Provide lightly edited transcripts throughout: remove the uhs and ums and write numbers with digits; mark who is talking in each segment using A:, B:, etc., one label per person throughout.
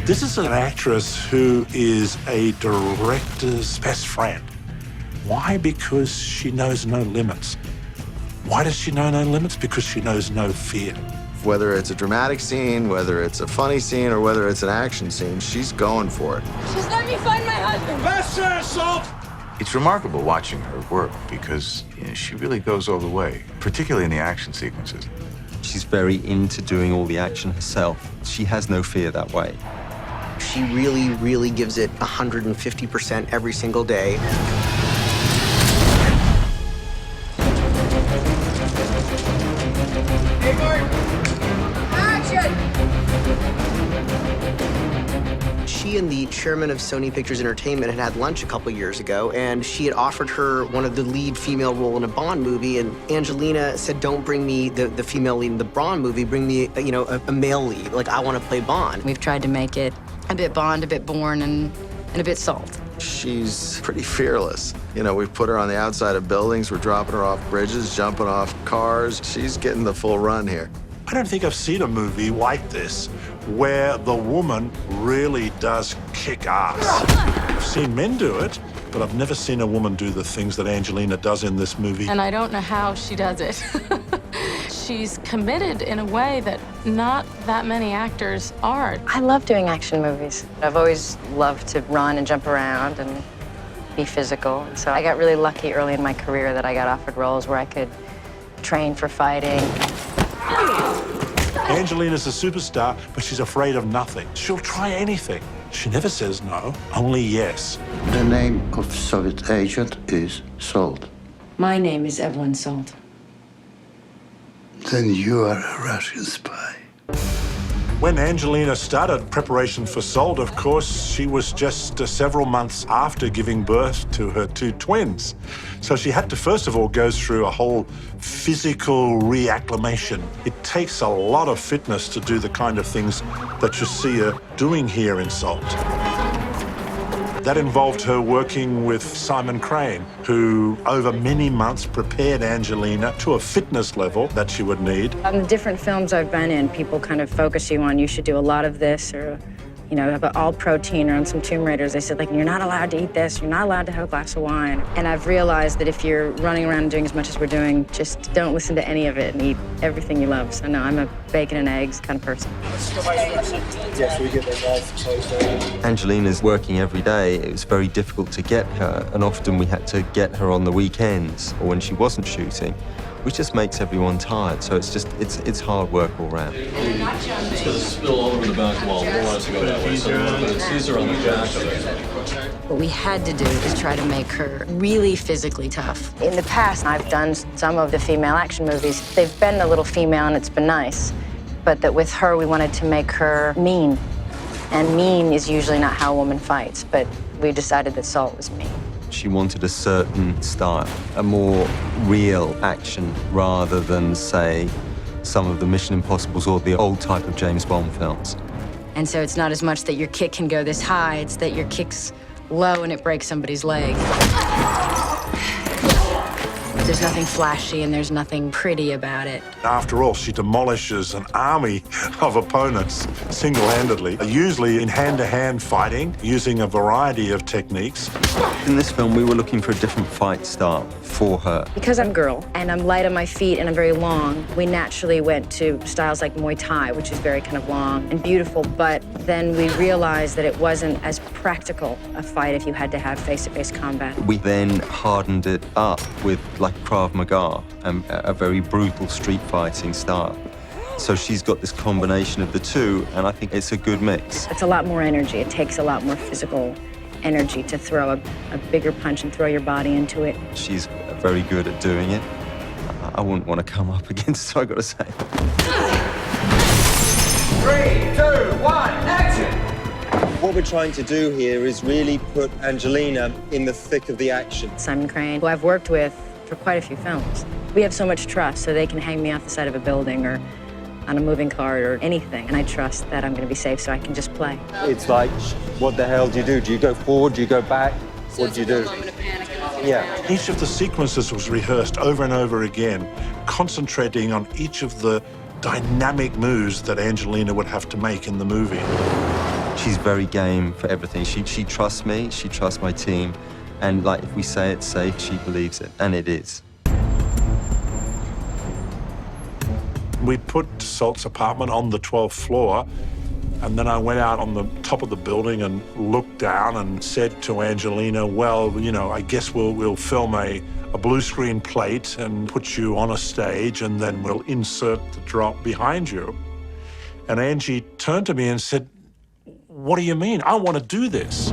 A: This is an actress who is a director's best friend. Why? Because she knows no limits. Why does she know no limits? Because she knows no fear.
B: Whether it's a dramatic scene, whether it's a funny scene, or whether it's an action scene, she's going for it.
C: Just let me find my husband.
A: Faster, Salt!
D: It's remarkable watching her work because she really goes all the way, particularly in the action sequences.
E: She's very into doing all the action herself. She has no fear that way.
F: She really, really gives it 150% every single day. She and the chairman of Sony Pictures Entertainment had lunch a couple years ago, and she had offered her one of the lead female role in a Bond movie, and Angelina said, don't bring me the female lead in the Bond movie, bring me, a male lead. Like, I want to play Bond.
C: We've tried to make it a bit Bond, a bit Bourne, and a bit Salt.
B: She's pretty fearless. We've put her on the outside of buildings, we're dropping her off bridges, jumping off cars. She's getting the full run here.
A: I don't think I've seen a movie like this where the woman really does kick ass. I've seen men do it, but I've never seen a woman do the things that Angelina does in this movie.
G: And I don't know how she does it. She's committed in a way that not that many actors are.
C: I love doing action movies. I've always loved to run and jump around and be physical. And so I got really lucky early in my career that I got offered roles where I could train for fighting.
A: Angelina's a superstar, but she's afraid of nothing. She'll try anything. She never says no, only yes.
H: The name of Soviet agent is Solт.
C: My name is Evelyn Salt.
H: Then you are a Russian spy.
A: When Angelina started preparation for Solт, of course, she was just several months after giving birth to her two twins. So she had to, first of all, go through a whole physical reacclimation. It takes a lot of fitness to do the kind of things that you see her doing here in Solт. That involved her working with Simon Crane, who over many months prepared Angelina to a fitness level that she would need.
C: On the different films I've been in, people kind of focus you on, you should do a lot of this, or, have an all protein, or on some Tomb Raiders, they said, you're not allowed to eat this, you're not allowed to have a glass of wine. And I've realized that if you're running around and doing as much as we're doing, just don't listen to any of it and eat everything you love. So no, I'm a bacon and eggs kind of person.
E: Angelina's working every day. It was very difficult to get her, and often we had to get her on the weekends or when she wasn't shooting, which just makes everyone tired. So it's hard work all round.
I: It's going to spill all over the back wall. We don't want it to go that way. So the teaser on the back of it.
C: What we had to do is try to make her really physically tough. In the past, I've done some of the female action movies. They've been a little female and it's been nice, but that with her, we wanted to make her mean. And mean is usually not how a woman fights, but we decided that Salt was mean.
E: She wanted a certain style, a more real action rather than, say, some of the Mission Impossibles or the old type of James Bond films.
C: And so it's not as much that your kick can go this high, it's that your kick's low and it breaks somebody's leg. There's nothing flashy and there's nothing pretty about it.
A: After all, she demolishes an army of opponents single-handedly, usually in hand-to-hand fighting, using a variety of techniques.
E: In this film, we were looking for a different fight style for her.
C: Because I'm a girl and I'm light on my feet and I'm very long, we naturally went to styles like Muay Thai, which is very kind of long and beautiful, but then we realized that it wasn't as practical a fight if you had to have face-to-face combat.
E: We then hardened it up with like Krav Maga and a very brutal street fighting style. So she's got this combination of the two, and I think it's a good mix.
C: It's a lot more energy. It takes a lot more physical energy to throw a bigger punch and throw your body into it.
E: She's very good at doing it. I wouldn't want to come up against her, I gotta say.
J: 3, 2, 1, action!
K: What we're trying to do here is really put Angelina in the thick of the action.
C: Simon Crane, who I've worked with for quite a few films. We have so much trust, so they can hang me off the side of a building or on a moving cart or anything, and I trust that I'm going to be safe so I can just play.
K: It's like, what the hell do you do? Do you go forward? Do you go back? What do you do?
C: I'm going to panic.
K: Yeah.
A: Each of the sequences was rehearsed over and over again, concentrating on each of the dynamic moves that Angelina would have to make in the movie.
E: She's very game for everything. She trusts me, she trusts my team, and like if we say it's safe, she believes it, and it is.
A: We put Solt's apartment on the 12th floor, and then I went out on the top of the building and looked down and said to Angelina, well, you know, I guess we'll film a blue screen plate and put you on a stage, and then we'll insert the drop behind you. And Angie turned to me and said, what do you mean? I want to do this.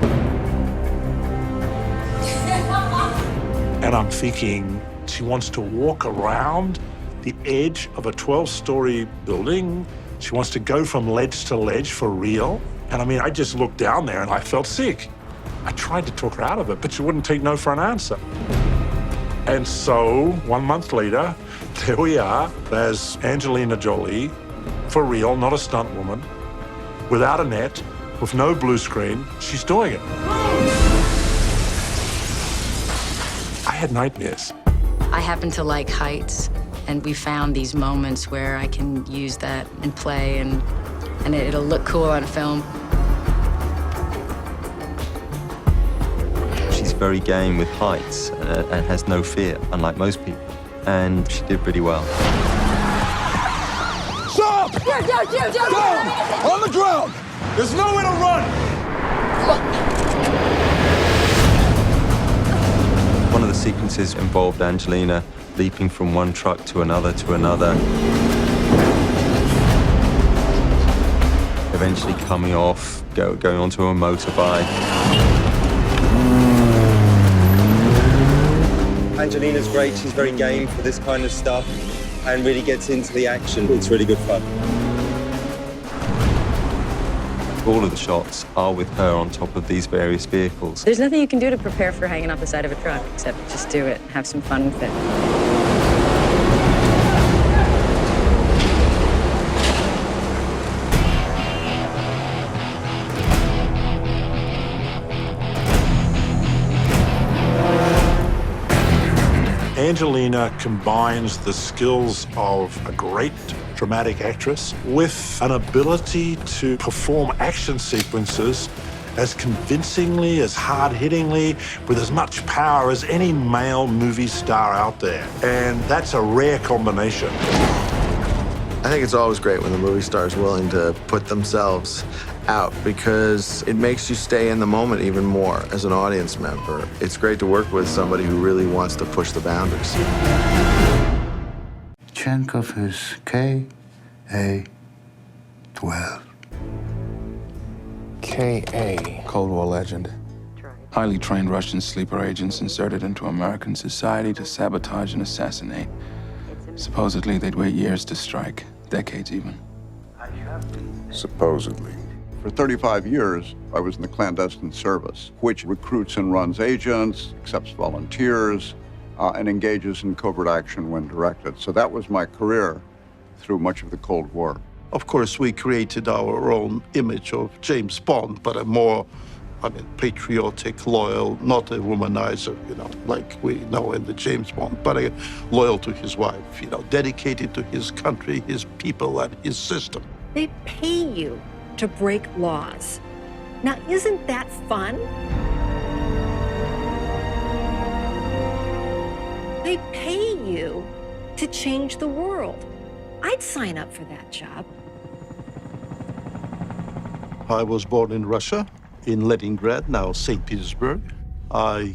A: And I'm thinking, she wants to walk around the edge of a 12-story building. She wants to go from ledge to ledge for real. And I mean, I just looked down there and I felt sick. I tried to talk her out of it, but she wouldn't take no for an answer. And so 1 month later, there we are. There's Angelina Jolie, for real, not a stunt woman, without a net, with no blue screen. She's doing it. I had nightmares.
C: I happen to like heights, and we found these moments where I can use that and play, and it'll look cool on film.
E: She's very game with heights and has no fear, unlike most people. And she did pretty well.
J: Stop! Down! On the ground! There's nowhere to run!
E: One of the sequences involved Angelina leaping from one truck to another, eventually coming off, going onto a motorbike.
K: Angelina's great. She's very game for this kind of stuff and really gets into the action. It's really good fun.
E: All of the shots are with her on top of these various vehicles.
C: There's nothing you can do to prepare for hanging off the side of a truck except just do it, have some fun with it.
A: Angelina combines the skills of a great dramatic actress with an ability to perform action sequences as convincingly, as hard-hittingly, with as much power as any male movie star out there. And that's a rare combination.
B: I think it's always great when the movie star is willing to put themselves out because it makes you stay in the moment even more as an audience member. It's great to work with somebody who really wants to push the boundaries.
H: Chenkov is K-A-12.
L: K.A., Cold War legend. Highly trained Russian sleeper agents inserted into American society to sabotage and assassinate. Supposedly, they'd wait years to strike, decades even.
M: Supposedly. For 35 years, I was in the clandestine service, which recruits and runs agents, accepts volunteers, and engages in covert action when directed. So that was my career through much of the Cold War.
N: Of course, we created our own image of James Bond, but a more, patriotic, loyal, not a womanizer, like we know in the James Bond, but loyal to his wife, dedicated to his country, his people, and his system.
O: They pay you to break laws. Now, isn't that fun? They pay you to change the world. I'd sign up for that job.
N: I was born in Russia, in Leningrad, now St. Petersburg. I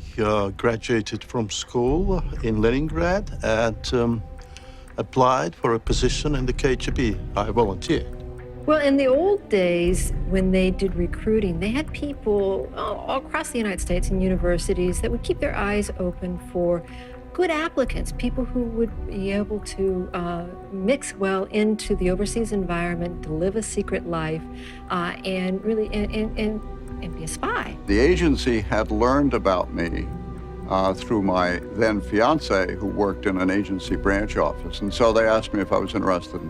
N: graduated from school in Leningrad and applied for a position in the KGB. I volunteered.
O: Well, in the old days, when they did recruiting, they had people all across the United States and universities that would keep their eyes open for good applicants, people who would be able to mix well into the overseas environment, to live a secret life, and really and be a spy.
M: The agency had learned about me through my then fiance, who worked in an agency branch office, and so they asked me if I was interested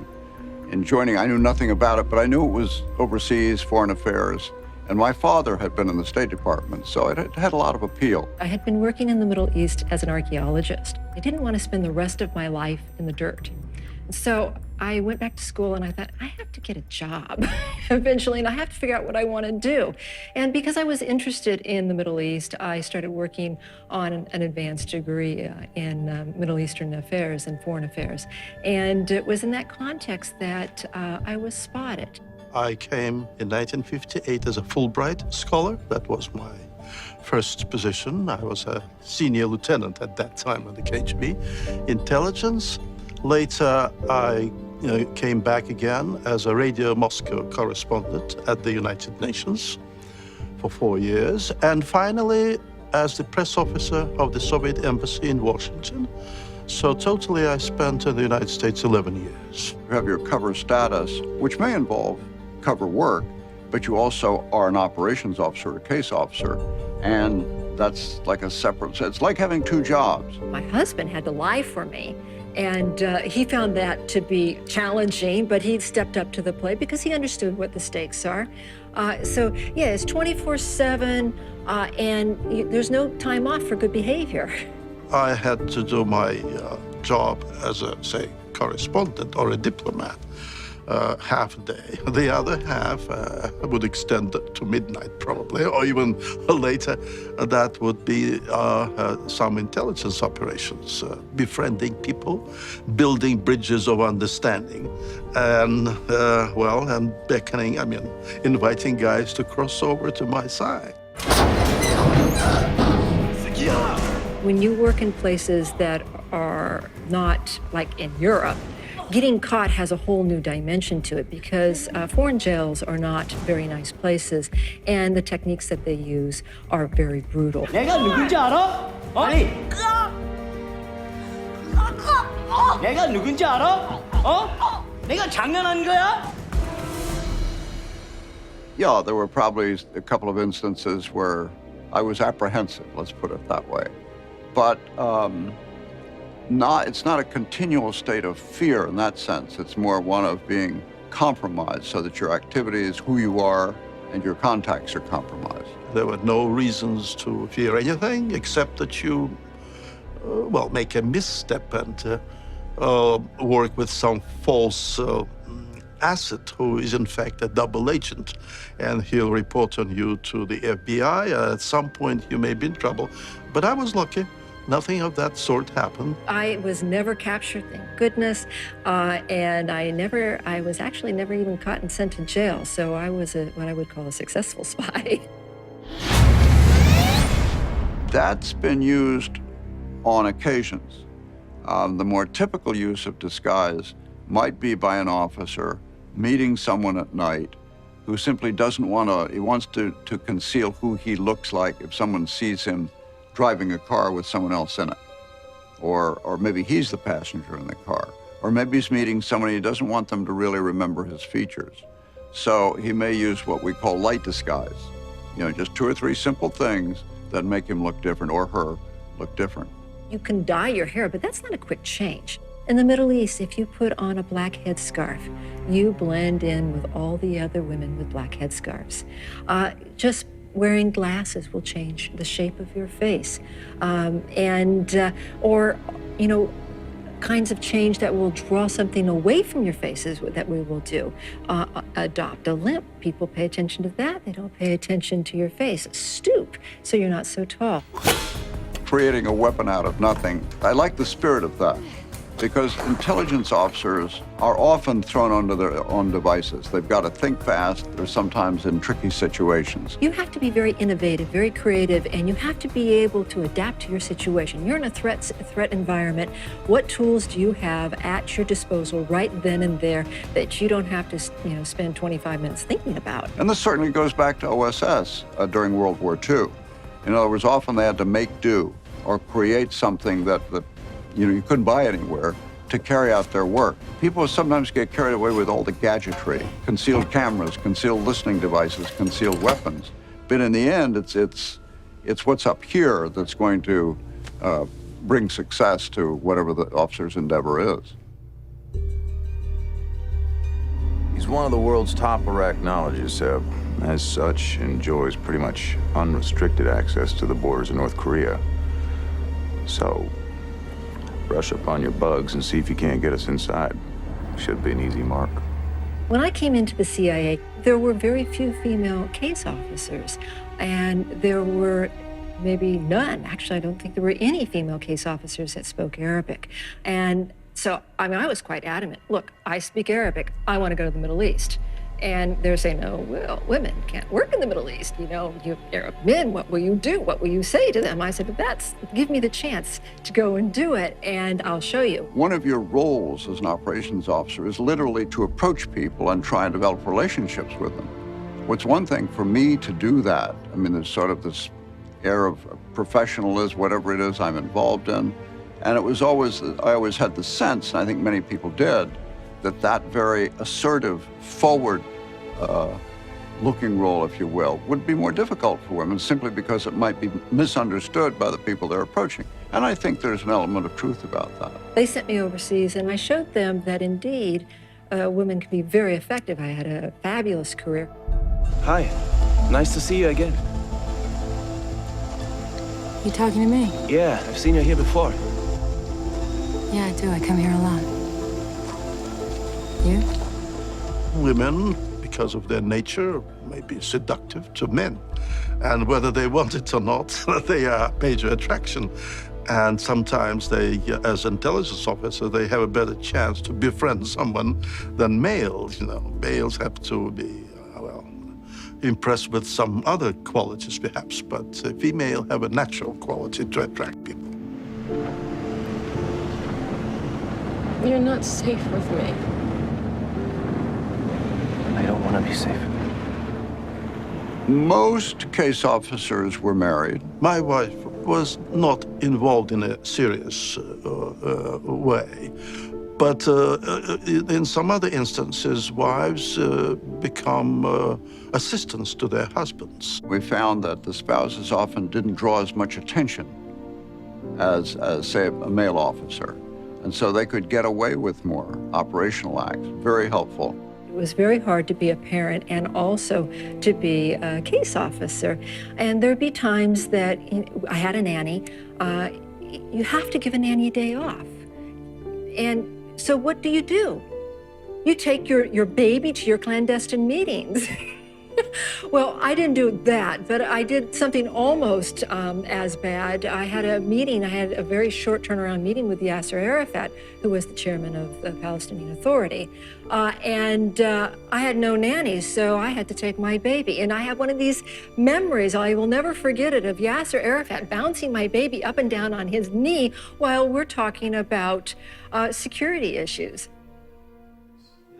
M: in joining. I knew nothing about it, but I knew it was overseas, foreign affairs, and my father had been in the State Department, so it had a lot of appeal.
O: I had been working in the Middle East as an archaeologist. I didn't want to spend the rest of my life in the dirt. So I went back to school and I thought, I have to get a job eventually, and I have to figure out what I want to do. And because I was interested in the Middle East, I started working on an advanced degree in Middle Eastern affairs and foreign affairs. And it was in that context that I was spotted.
N: I came in 1958 as a Fulbright scholar. That was my first position. I was a senior lieutenant at that time in the KGB intelligence. Later, I came back again as a Radio Moscow correspondent at the United Nations for 4 years. And finally, as the press officer of the Soviet Embassy in Washington. So totally, I spent in the United States 11 years.
M: You have your cover status, which may involve cover work, but you also are an operations officer, a case officer, and that's like a separate, it's like having two jobs.
O: My husband had to lie for me, and he found that to be challenging, but he stepped up to the plate because he understood what the stakes are. So yeah, it's 24/7, and there's no time off for good behavior.
N: I had to do my job as a, say, correspondent or a diplomat. Half a day. The other half would extend to midnight probably, or even later. That would be some intelligence operations, befriending people, building bridges of understanding, and, well, and beckoning, I mean, inviting guys to cross over to my side.
O: When you work in places that are not like in Europe, getting caught has a whole new dimension to it because foreign jails are not very nice places, and the techniques that they use are very brutal.
P: 내가 누군지 알아? 아니. 내가 누군지 알아? 내가 장난한 거야?
M: Yeah, there were probably a couple of instances where I was apprehensive, let's put it that way. But it's not a continual state of fear in that sense. It's more one of being compromised so that your activities, who you are, and your contacts are compromised.
N: There were no reasons to fear anything except that you, well, make a misstep and work with some false asset who is in fact a double agent, and he'll report on you to the FBI. At some point you may be in trouble, but I was lucky. Nothing of that sort happened. I
O: was never captured, thank goodness, and I was actually never even caught and sent to jail, so I was what I would call a successful spy.
M: That's been used on occasions. The more typical use of disguise might be by an officer meeting someone at night who simply doesn't want to, he wants to conceal who he looks like if someone sees him driving a car with someone else in it. Or maybe he's the passenger in the car. Or maybe he's meeting someone he doesn't want them to really remember his features. So he may use what we call light disguise. You know, just 2 or 3 simple things that make him look different or her look different.
O: You can dye your hair, but that's not a quick change. In the Middle East, if you put on a black headscarf, you blend in with all the other women with black headscarves. Just wearing glasses will change the shape of your face. Or, you know, kinds of change that will draw something away from your faces that we will do. Adopt a limp. People pay attention to that. They don't pay attention to your face. Stoop, so you're not so tall.
M: Creating a weapon out of nothing. I like the spirit of that, because intelligence officers are often thrown onto their own devices. They've got to think fast. They're sometimes in tricky situations.
O: You have to be very innovative, very creative, and you have to be able to adapt to your situation. You're in a threat environment. What tools do you have at your disposal right then and there that you don't have to, you know, spend 25 minutes thinking about?
M: And this certainly goes back to OSS during World War II. In other words, often they had to make do or create something that you couldn't buy anywhere to carry out their work. People sometimes get carried away with all the gadgetry, concealed cameras, concealed listening devices, concealed weapons. But in the end, it's what's up here that's going to bring success to whatever the officer's endeavor is.
D: He's one of the world's top arachnologists. As such, enjoys pretty much unrestricted access to the borders of North Korea. So, brush up on your bugs and see if you can't get us inside. should be an easy mark.
O: When I came into the CIA, there were very few female case officers, and there were maybe none. Actually, I don't think there were any female case officers that spoke Arabic. And so, I mean, I was quite adamant. Look, I speak Arabic. I want to go to the Middle East. And they're saying, no, well, women can't work in the Middle East. You know, you Arab men, what will you do? What will you say to them? I said, but give me the chance to go and do it, and I'll show you.
M: One of your roles as an operations officer is literally to approach people and try and develop relationships with them. It's one thing for me to do that. I mean, there's sort of this air of professionalism, whatever it is I'm involved in. And it was always, I always had the sense, and I think many people did, that that very assertive, forward-looking role, if you will, would be more difficult for women simply because it might be misunderstood by the people they're approaching. And I think there's an element of truth about that.
O: They sent me overseas, and I showed them that indeed women can be very effective. I had a fabulous career.
Q: Hi, nice to see you again.
C: You talking to me?
Q: Yeah, I've seen you here before.
C: Yeah, I do. I come here a lot. You?
N: Women, because of their nature, may be seductive to men. And whether they want it or not, they are a major attraction. And sometimes they, as intelligence officers, they have a better chance to befriend someone than males. You know, males have to be, well, impressed with some other qualities, perhaps, but female have a natural quality to attract people.
G: You're not safe with me.
Q: I don't want to be safe.
M: Most case officers were married.
N: My wife was not involved in a serious way, but in some other instances, wives become assistants to their husbands.
M: We found that the spouses often didn't draw as much attention as say, a male officer. And so they could get away with more operational acts. Very helpful.
O: It was very hard to be a parent and also to be a case officer. And there'd be times that I had a nanny. You have to give a nanny a day off. And so what do? You take your baby to your clandestine meetings. Well, I didn't do that, but I did something almost as bad. I had a very short turnaround meeting with Yasser Arafat, who was the chairman of the Palestinian Authority. And I had no nanny, so I had to take my baby. And I have one of these memories, I will never forget it, of Yasser Arafat bouncing my baby up and down on his knee while we're talking about security issues.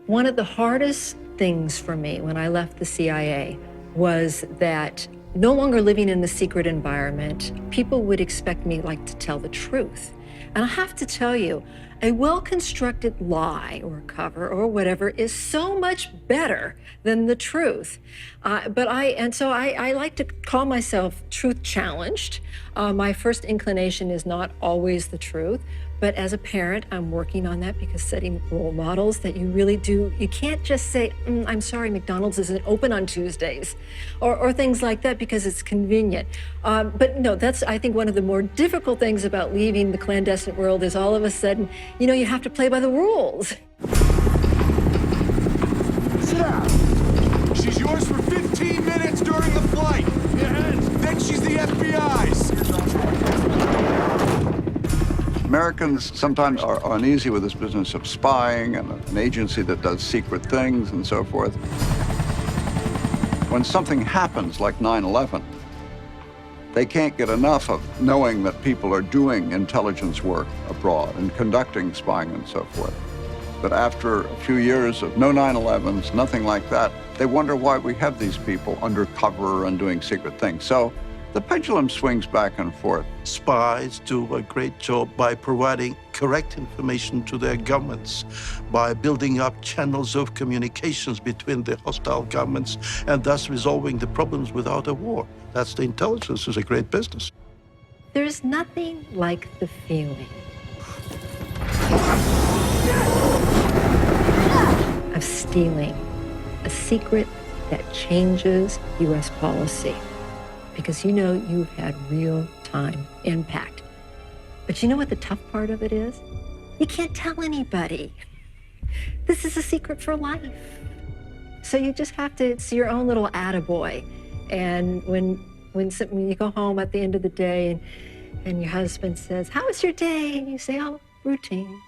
O: One of the hardest things for me when I left the CIA was that no longer living in the secret environment, people would expect me to tell the truth. And I have to tell you, a well-constructed lie or cover or whatever is so much better than the truth. So I like to call myself truth challenged. My first inclination is not always the truth. But as a parent, I'm working on that because setting role models that you really do, you can't just say, I'm sorry, McDonald's isn't open on Tuesdays, or things like that because it's convenient. But no, that's, I think, one of the more difficult things about leaving the clandestine world is all of a sudden, you have to play by the rules.
J: Sit down. She's yours for 15 minutes during the flight. Then she's the FBI's.
M: Americans sometimes are uneasy with this business of spying and an agency that does secret things and so forth. When something happens like 9/11, they can't get enough of knowing that people are doing intelligence work abroad and conducting spying and so forth. But after a few years of no 9/11s, nothing like that, they wonder why we have these people undercover and doing secret things. So the pendulum swings back and forth.
N: Spies do a great job by providing correct information to their governments, by building up channels of communications between the hostile governments, and thus resolving the problems without a war. That's the intelligence is a great business.
O: There's nothing like the feeling of stealing a secret that changes U.S. policy. Because you've had real-time impact. But you know what the tough part of it is? You can't tell anybody. This is a secret for life. So you just have to, it's your own little attaboy. And when you go home at the end of the day and your husband says, how was your day? And you say, oh, routine.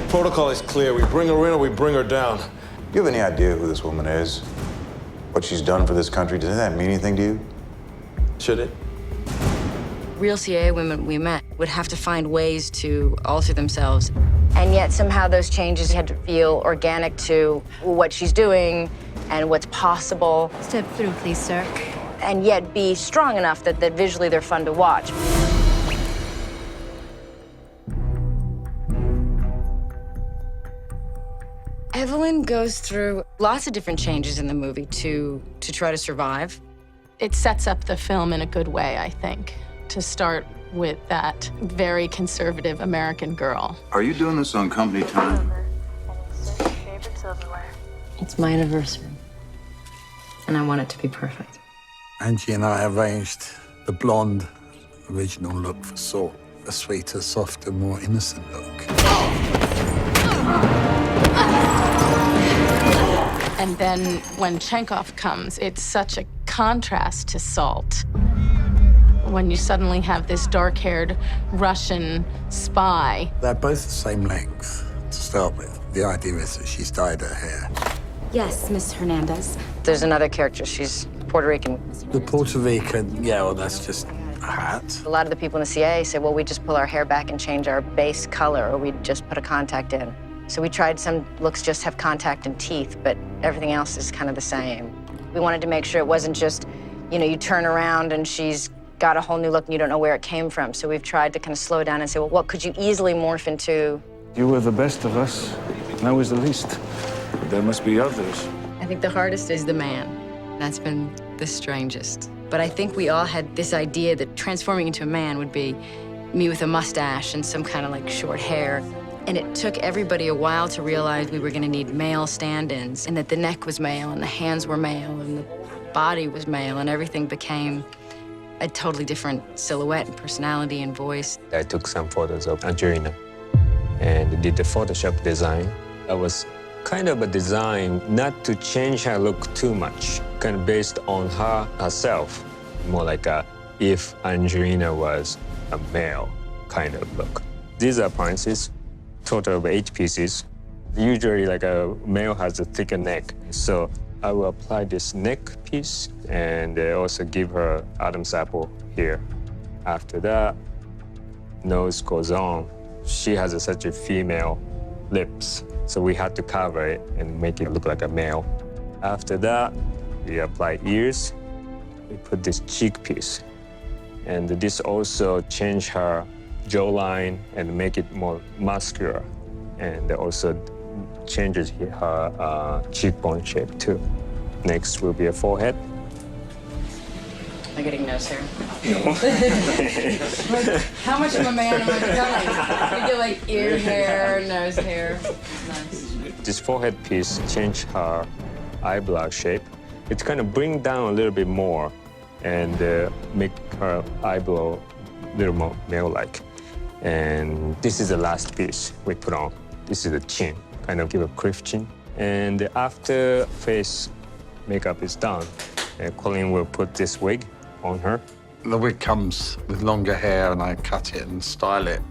J: Protocol is clear. We bring her in or we bring her down.
D: Do you have any idea who this woman is? What she's done for this country? Does that mean anything to you?
J: Should it?
C: Real CIA women we met would have to find ways to alter themselves. And yet somehow those changes had to feel organic to what she's doing and what's possible.
O: Step through, please, sir.
C: And yet be strong enough that visually they're fun to watch. Evelyn goes through lots of different changes in the movie to try to survive.
G: It sets up the film in a good way, I think, to start with that very conservative American girl.
D: Are you doing this on company time?
C: It's my anniversary, and I want it to be perfect.
N: Angie and I arranged the blonde original look for Solт, a sweeter, softer, more innocent look.
G: And then when Chenkov comes, it's such a contrast to Solт. When you suddenly have this dark-haired Russian spy.
N: They're both the same length to start with. The idea is that she's dyed her hair.
C: Yes, Miss Hernandez. There's another character. She's Puerto Rican.
N: The Puerto Rican, yeah, well, that's just a hat.
C: A lot of the people in the CIA say, well, we just pull our hair back and change our base color, or we just put a contact in. So we tried some looks just have contact and teeth, but everything else is kind of the same. We wanted to make sure it wasn't just, you turn around and she's got a whole new look and you don't know where it came from. So we've tried to kind of slow down and say, well, what could you easily morph into?
Q: You were the best of us. I was the least. There must be others.
C: I think the hardest is the man. That's been the strangest. But I think we all had this idea that transforming into a man would be me with a mustache and some kind of like short hair. And it took everybody a while to realize we were going to need male stand-ins, and that the neck was male, and the hands were male, and the body was male, and everything became a totally different silhouette and personality and voice.
R: I took some photos of Angelina and did the Photoshop design. That was kind of a design not to change her look too much, kind of based on herself, more like if Angelina was a male kind of look. These are appliances. Total of 8 pieces. Usually, like a male has a thicker neck, so I will apply this neck piece and also give her Adam's apple here. After that, nose goes on. She has such a female lips, so we had to cover it and make it look like a male. After that, we apply ears. We put this cheek piece, and this also changed her jawline and make it more muscular, and also changes her cheekbone shape too. Next will be a forehead.
C: Am I getting nose hair?
R: No.
C: How much of a man am I becoming? You get like ear hair, nose hair. Nice.
R: This forehead piece changed her eyebrow shape. It kind of bring down a little bit more and make her eyebrow a little more male-like. And this is the last piece we put on. This is the chin, kind of give a cliff chin. And after face makeup is done, Colleen will put this wig on her.
N: The wig comes with longer hair and I cut it and style it.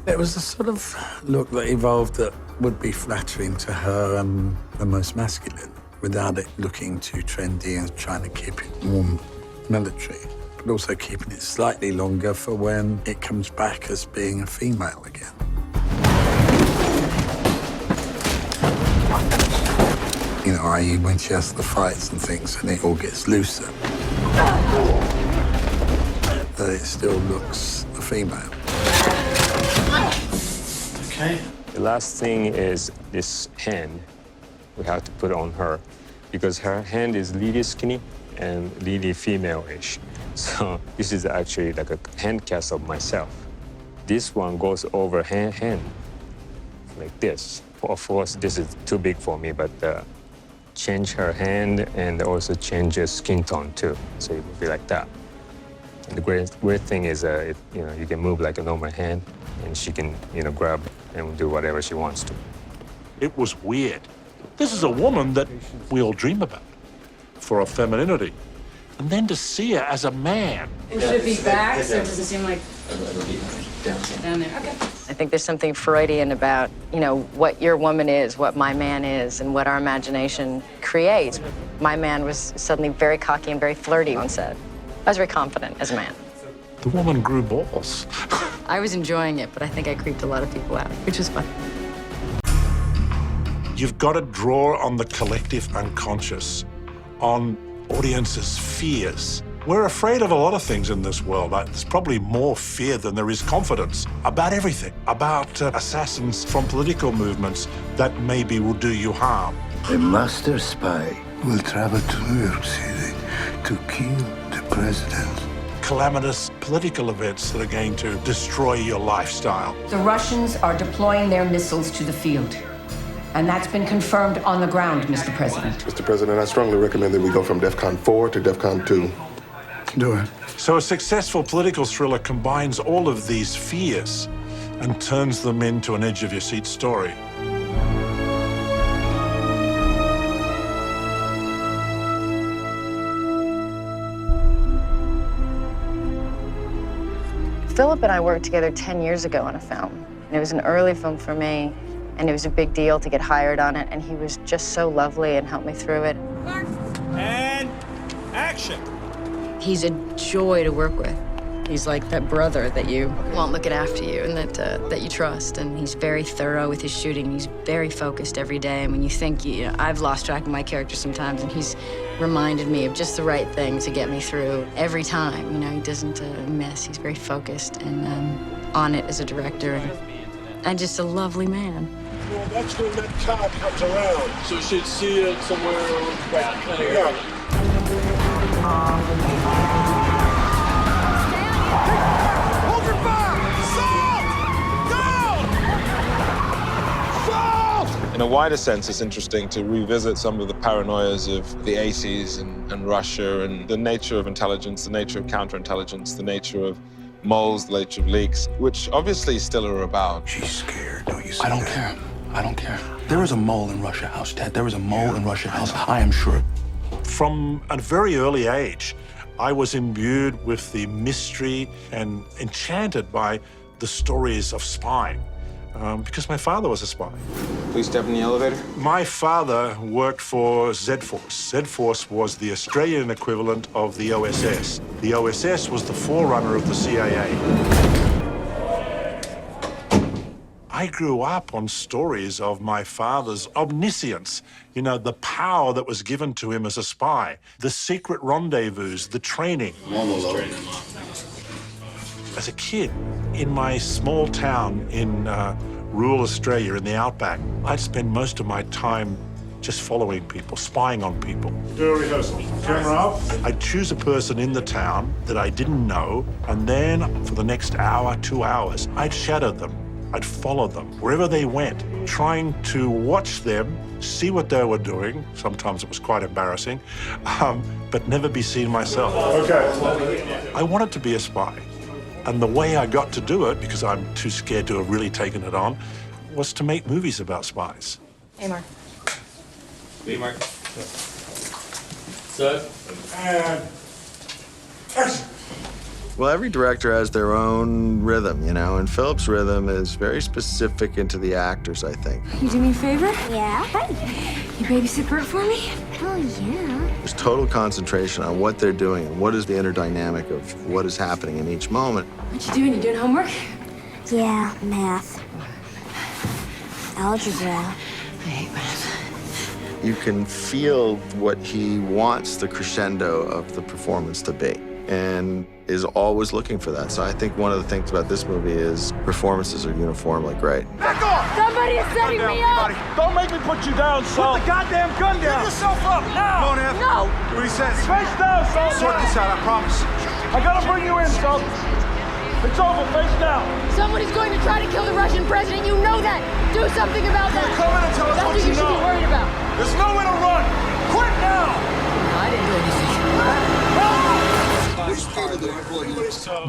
N: It was a sort of look that evolved that would be flattering to her and the most masculine without it looking too trendy and trying to keep it warm military. But also keeping it slightly longer for when it comes back as being a female again. I.e. when she has the fights and things and it all gets looser, that it still looks a female.
R: Okay. The last thing is this hand we have to put on her because her hand is really skinny and really female-ish. So this is actually like a hand cast of myself. This one goes over hand like this. Of course, this is too big for me, but change her hand and also change her skin tone too. So it will be like that. And the great thing is, you can move like a normal hand, and she can, grab and do whatever she wants to.
A: It was weird. This is a woman that we all dream about for her femininity. And then to see her as a man.
C: Should it be back so it doesn't seem like down there? Okay. I think there's something Freudian about, you know, what your woman is, what my man is, and what our imagination creates. My man was suddenly very cocky and very flirty on set. I was very confident as a man.
A: The woman grew balls.
C: I was enjoying it, but I think I creeped a lot of people out, which was fun.
A: You've got to draw on the collective unconscious, on audiences' fears. We're afraid of a lot of things in this world. There's probably more fear than there is confidence about everything, about assassins from political movements that maybe will do you harm.
H: A master spy will travel to New York City to kill the president.
A: Calamitous political events that are going to destroy your lifestyle.
S: The Russians are deploying their missiles to the field. And that's been confirmed on the ground, Mr. President.
T: Mr. President, I strongly recommend that we go from DEFCON 4 to DEFCON 2.
H: Do it.
A: So a successful political thriller combines all of these fears and turns them into an edge-of-your-seat story.
C: Philip and I worked together 10 years ago on a film. And it was an early film for me, and it was a big deal to get hired on it, and he was just so lovely and helped me through it.
J: And action.
C: He's a joy to work with. He's like that brother that you want looking after you and that you trust. And he's very thorough with his shooting. He's very focused every day. And when you think, I've lost track of my character sometimes, and he's reminded me of just the right thing to get me through every time. You know, he doesn't miss. He's very focused and on it as a director, and just a lovely man.
A: Well, that's when that car comes around.
I: So you should see it somewhere right kind of
A: Yeah.
J: Hold your fire! Salt! Go! Salt!
U: In a wider sense, it's interesting to revisit some of the paranoias of the 80s and Russia, and the nature of intelligence, the nature of counterintelligence, the nature of moles, the nature of leaks, which obviously still are about.
H: She's scared, don't you see
L: I don't care. I don't care. There is a mole in Russia House, Dad. There is a mole in Russia House. I am sure.
A: From a very early age, I was imbued with the mystery and enchanted by the stories of spying, because my father was a spy.
U: Please step in the elevator.
A: My father worked for Z-Force. Z-Force was the Australian equivalent of the OSS. The OSS was the forerunner of the CIA. I grew up on stories of my father's omniscience, you know, the power that was given to him as a spy, the secret rendezvous, the training. As a kid, in my small town in rural Australia, in the outback, I'd spend most of my time just following people, spying on people.
J: Do a rehearsal. Camera up.
A: I'd choose a person in the town that I didn't know, and then for the next hour, 2 hours, I'd shadow them. I'd follow them wherever they went, trying to watch them, see what they were doing. Sometimes it was quite embarrassing, but never be seen myself.
J: Okay.
A: I wanted to be a spy. And the way I got to do it, because I'm too scared to have really taken it on, was to make movies about spies.
C: Hey, Mark.
I: Hey, Mark. Set.
A: And action.
B: Well, every director has their own rhythm, you know, and Philip's rhythm is very specific into the actors, I think.
V: You do me a favor?
W: Yeah?
V: You babysit Bert for me?
W: Oh, yeah.
B: There's total concentration on what they're doing and what is the inner dynamic of what is happening in each moment.
V: What you doing? You doing homework?
W: Yeah, math. Algebra.
V: I hate math.
B: You can feel what he wants the crescendo of the performance to be, and is always looking for that. So I think one of the things about this movie is performances are uniformly great.
J: Back off!
V: Somebody is setting me up!
J: Don't make me put you down, Salt. Put the goddamn gun down. Give yourself up now. Come on, Ev.
V: No!
J: What he says. Face down, Salt. Sort this out, I promise. I gotta bring you in, Salt. It's over. Face down.
V: Somebody's going to try to kill the Russian president. You know that. Do something about that.
J: Come in and tell us
V: That's
J: what
V: what you should be worried about.
J: There's nowhere to run. Quit now.
V: I didn't do anything.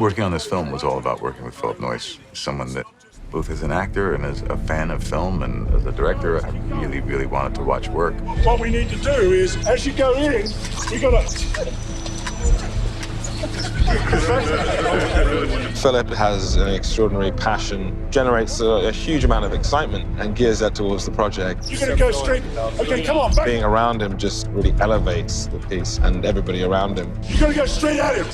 D: Working on this film was all about working with Philip Noyce, someone that both as an actor and as a fan of film and as a director, I really, really wanted to watch work.
A: What we need to do is, as you go in, you gotta...
U: Philip has an extraordinary passion, generates a huge amount of excitement, and gears that towards the project.
A: You're gonna go straight. Okay, come on, back.
U: Being around him just really elevates the piece and everybody around him.
A: You're gonna go straight at him.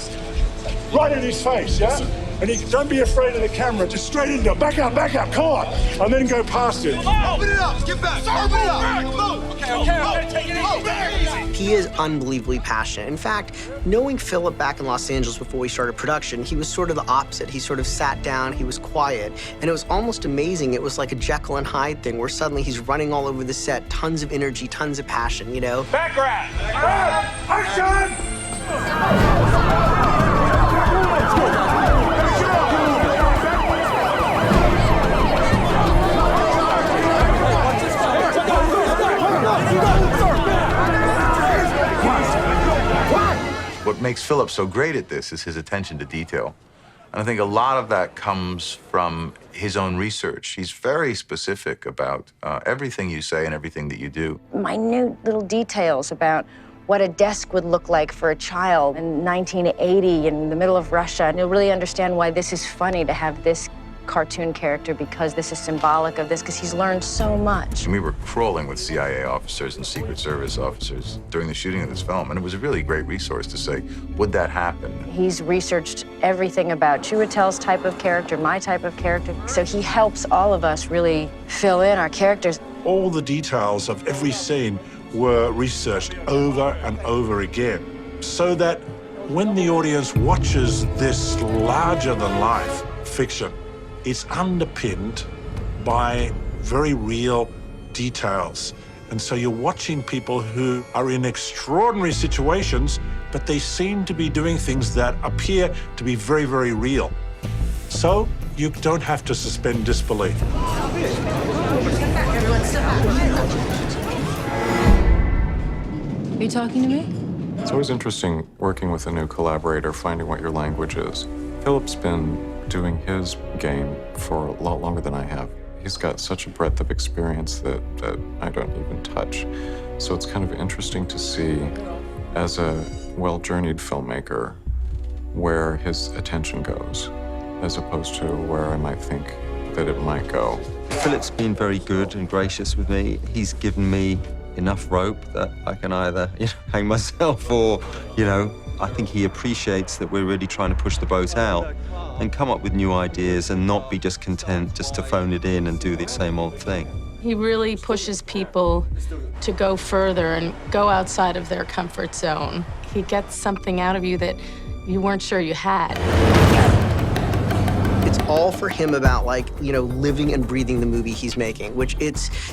A: Right in his face, yeah? And don't be afraid of the camera, just straight into it. Back up, come on. And then go past him.
J: Open it up, get back. Open it up. Move. Okay, take it easy.
E: He is unbelievably passionate. In fact, knowing Philip back in Los Angeles before we started production, he was sort of the opposite. He sort of sat down, he was quiet, and it was almost amazing. It was like a Jekyll and Hyde thing where suddenly he's running all over the set, tons of energy, tons of passion, you know?
A: Background! Action!
D: What makes Philip so great at this is his attention to detail. And I think a lot of that comes from his own research. He's very specific about everything you say and everything that you do.
C: Minute little details about what a desk would look like for a child in 1980 in the middle of Russia. And you'll really understand why this is funny to have this cartoon character, because this is symbolic of this, because he's learned so much.
D: And we were crawling with CIA officers and Secret Service officers during the shooting of this film, and it was a really great resource to say, would that happen?
C: He's researched everything about Chiwetel's type of character, my type of character, so he helps all of us really fill in our characters.
A: All the details of every scene were researched over and over again, so that when the audience watches this larger-than-life fiction, it's underpinned by very real details. And so you're watching people who are in extraordinary situations, but they seem to be doing things that appear to be very, very real. So you don't have to suspend disbelief.
O: Are you talking to me?
F: It's always interesting working with a new collaborator, finding what your language is. Philip's been doing his game for a lot longer than I have. He's got such a breadth of experience that I don't even touch. So it's kind of interesting to see, as a well-journeyed filmmaker, where his attention goes, as opposed to where I might think that it might go.
K: Philip's been very good and gracious with me. He's given me enough rope that I can either hang myself or, I think he appreciates that we're really trying to push the boat out and come up with new ideas and not be just content just to phone it in and do the same old thing.
G: He really pushes people to go further and go outside of their comfort zone. He gets something out of you that you weren't sure you had.
E: It's all for him about, living and breathing the movie he's making, which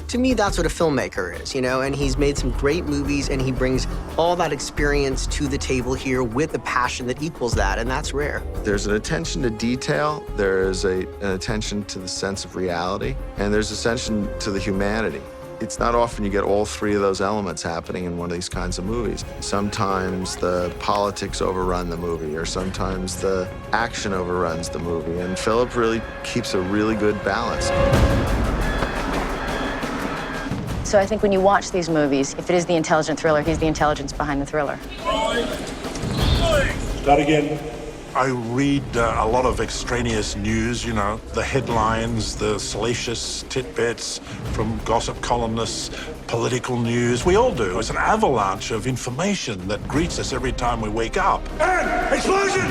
E: to me, that's what a filmmaker is, and he's made some great movies, and he brings all that experience to the table here with a passion that equals that, and that's rare.
B: There's an attention to detail, there's an attention to the sense of reality, and there's attention to the humanity. It's not often you get all three of those elements happening in one of these kinds of movies. Sometimes the politics overrun the movie, or sometimes the action overruns the movie, and Philip really keeps a really good balance.
C: So I think when you watch these movies, if it is the intelligent thriller, he's the intelligence behind the thriller.
A: That again. I read a lot of extraneous news, the headlines, the salacious tidbits from gossip columnists, political news. We all do. It's an avalanche of information that greets us every time we wake up. And explosion!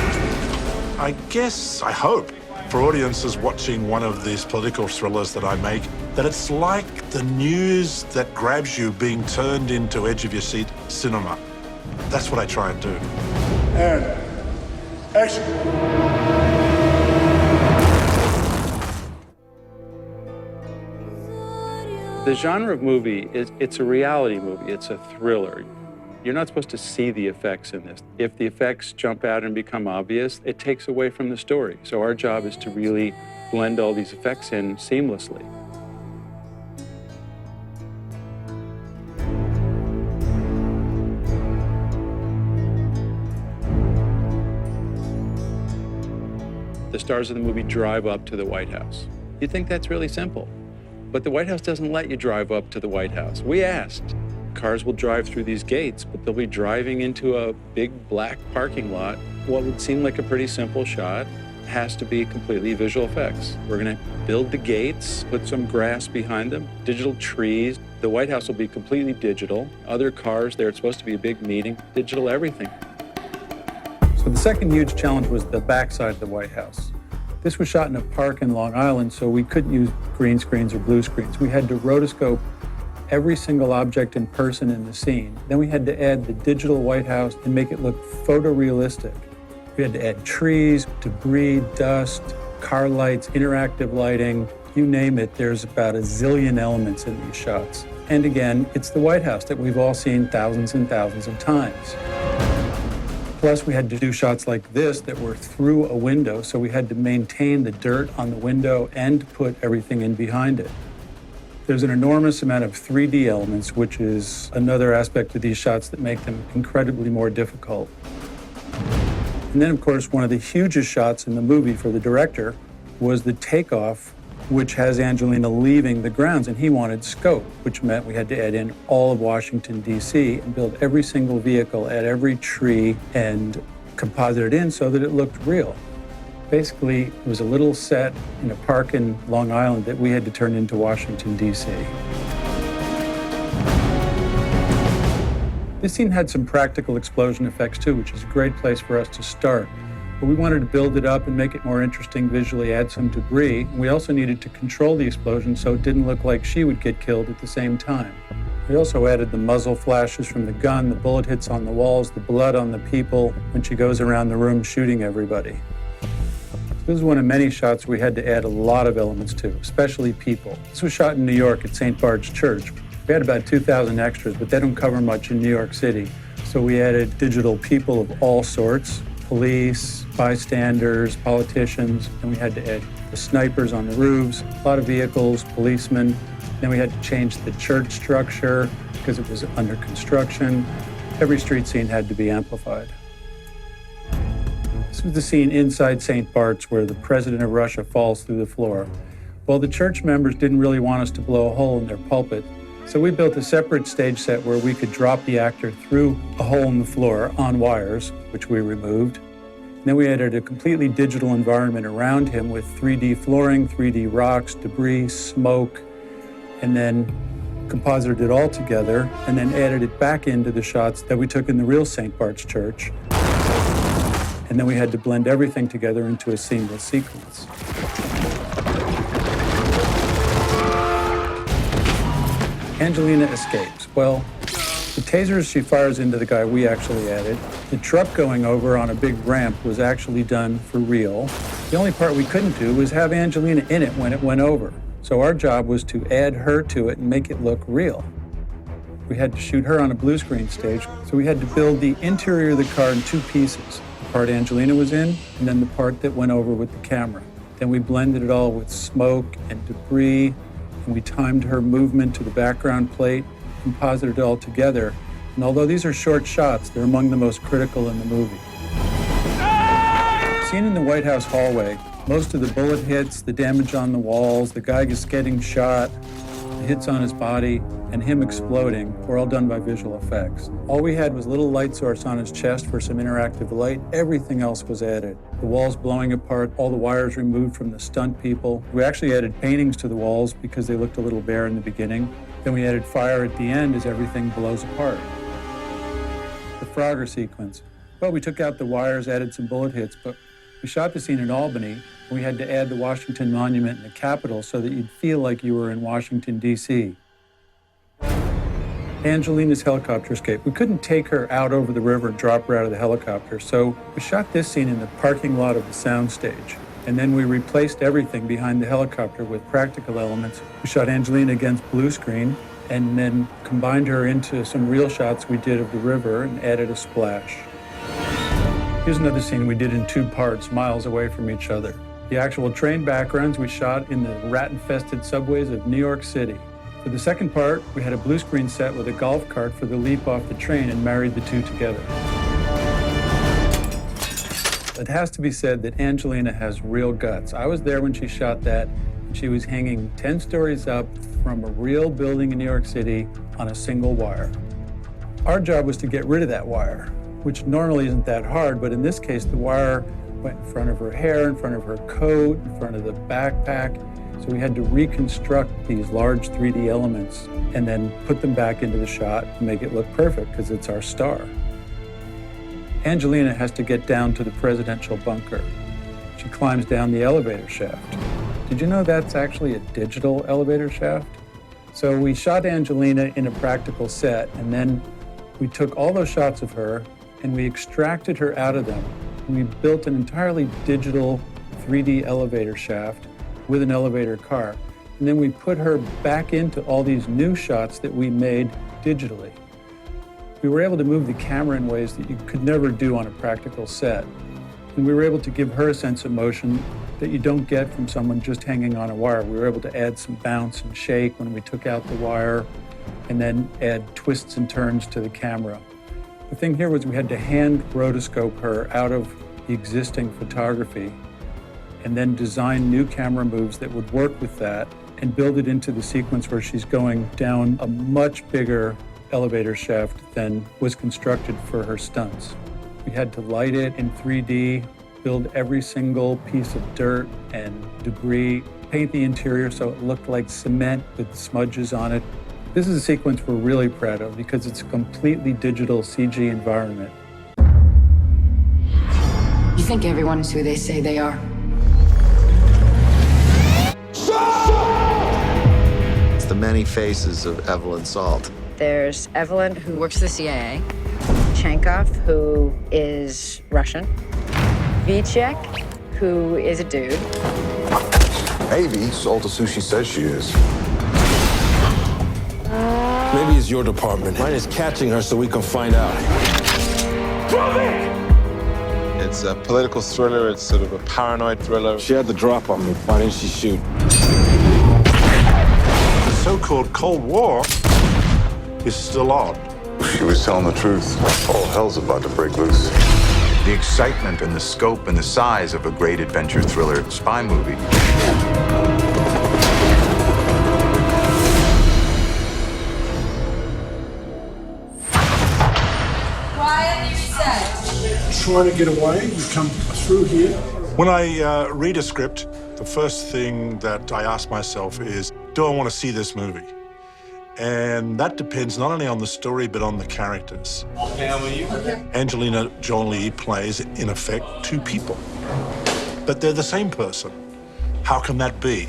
A: I hope, for audiences watching one of these political thrillers that I make, that it's like the news that grabs you being turned into edge-of-your-seat cinema. That's what I try and do. And action.
L: The genre of movie it's a reality movie. It's a thriller. You're not supposed to see the effects in this. If the effects jump out and become obvious, it takes away from the story. So our job is to really blend all these effects in seamlessly. The stars of the movie drive up to the White House. You think that's really simple. But the White House doesn't let you drive up to the White House. We asked. Cars will drive through these gates, but they'll be driving into a big black parking lot. What would seem like a pretty simple shot has to be completely visual effects. We're gonna build the gates, put some grass behind them, digital trees. The White House will be completely digital. Other cars there, it's supposed to be a big meeting, digital everything. So the second huge challenge was the backside of the White House. This was shot in a park in Long Island, so we couldn't use green screens or blue screens. We had to rotoscope every single object and person in the scene. Then we had to add the digital White House and make it look photorealistic. We had to add trees, debris, dust, car lights, interactive lighting, you name it. There's about a zillion elements in these shots. And again, it's the White House that we've all seen thousands and thousands of times. Plus, we had to do shots like this that were through a window, so we had to maintain the dirt on the window and put everything in behind it. There's an enormous amount of 3D elements, which is another aspect of these shots that make them incredibly more difficult. And then, of course, one of the hugest shots in the movie for the director was the takeoff, which has Angelina leaving the grounds, and he wanted scope, which meant we had to add in all of Washington, D.C., and build every single vehicle, add every tree, and composite it in so that it looked real. Basically, it was a little set in a park in Long Island that we had to turn into Washington, D.C. This scene had some practical explosion effects too, which is a great place for us to start. But we wanted to build it up and make it more interesting visually, add some debris. And we also needed to control the explosion so it didn't look like she would get killed at the same time. We also added the muzzle flashes from the gun, the bullet hits on the walls, the blood on the people when she goes around the room shooting everybody. This is one of many shots we had to add a lot of elements to, especially people. This was shot in New York at St. Bart's Church. We had about 2,000 extras, but they don't cover much in New York City. So we added digital people of all sorts, police, bystanders, politicians, and we had to add the snipers on the roofs, a lot of vehicles, policemen. Then we had to change the church structure because it was under construction. Every street scene had to be amplified. This was the scene inside St. Bart's where the president of Russia falls through the floor. Well, the church members didn't really want us to blow a hole in their pulpit, so we built a separate stage set where we could drop the actor through a hole in the floor on wires, which we removed. And then we added a completely digital environment around him with 3D flooring, 3D rocks, debris, smoke, and then composited it all together and then added it back into the shots that we took in the real St. Bart's Church. And then we had to blend everything together into a seamless sequence. Angelina escapes. Well, the tasers she fires into the guy we actually added. The truck going over on a big ramp was actually done for real. The only part we couldn't do was have Angelina in it when it went over. So our job was to add her to it and make it look real. We had to shoot her on a blue screen stage, so we had to build the interior of the car in two pieces. The part Angelina was in, and then the part that went over with the camera. Then we blended it all with smoke and debris, and we timed her movement to the background plate, composited it all together. And although these are short shots, they're among the most critical in the movie. Seen in the White House hallway, most of the bullet hits, the damage on the walls, the guy is getting shot, the hits on his body, and him exploding were all done by visual effects. All we had was a little light source on his chest for some interactive light. Everything else was added. The walls blowing apart, all the wires removed from the stunt people. We actually added paintings to the walls because they looked a little bare in the beginning. Then we added fire at the end as everything blows apart. The Frogger sequence. Well, we took out the wires, added some bullet hits, but we shot the scene in Albany. We had to add the Washington Monument in the Capitol so that you'd feel like you were in Washington, D.C. Angelina's helicopter escape. We couldn't take her out over the river and drop her out of the helicopter, so we shot this scene in the parking lot of the soundstage. And then we replaced everything behind the helicopter with practical elements. We shot Angelina against blue screen and then combined her into some real shots we did of the river and added a splash. Here's another scene we did in two parts, miles away from each other. The actual train backgrounds we shot in the rat-infested subways of New York City. For the second part, we had a blue screen set with a golf cart for the leap off the train and married the two together. It has to be said that Angelina has real guts. I was there when she shot that,
M: She was hanging 10 stories up from a real building in New York City on a single wire. Our job was to get rid of that wire, which normally isn't that hard, but in this case, the wire went in front of her hair, in front of her coat, in front of the backpack. So we had to reconstruct these large 3D elements and then put them back into the shot to make it look perfect, because it's our star. Angelina has to get down to the presidential bunker. She climbs down the elevator shaft. Did you know that's actually a digital elevator shaft? So we shot Angelina in a practical set, and then we took all those shots of her and we extracted her out of them. And we built an entirely digital 3D elevator shaft with an elevator car. And then we put her back into all these new shots that we made digitally. We were able to move the camera in ways that you could never do on a practical set. And we were able to give her a sense of motion that you don't get from someone just hanging on a wire. We were able to add some bounce and shake when we took out the wire, and then add twists and turns to the camera. The thing here was we had to hand rotoscope her out of the existing photography and then design new camera moves that would work with that and build it into the sequence where she's going down a much bigger elevator shaft than was constructed for her stunts. We had to light it in 3D, build every single piece of dirt and debris, paint the interior so it looked like cement with smudges on it. This is a sequence we're really proud of because it's a completely digital CG environment.
S: You think everyone is who they say they are?
B: It's the many faces of Evelyn Salt.
C: There's Evelyn, who works for the CIA. Chenkov, who is Russian. Vicek, who is a dude.
P: Maybe Salt is who she says she is.
J: Maybe it's your department. Mine is catching her so we can find out.
U: It's a political thriller. It's sort of a paranoid thriller.
J: She had the drop on me. Why didn't she shoot?
A: The so-called Cold War is still on.
P: She was telling the truth. All hell's about to break loose.
D: The excitement and the scope and the size of a great adventure thriller spy movie.
V: Quiet, you said.
A: Trying to get away, you come through here. When I read a script, the first thing that I ask myself is, do I want to see this movie? And that depends not only on the story, but on the characters. Angelina Jolie plays, in effect, two people. But they're the same person. How can that be?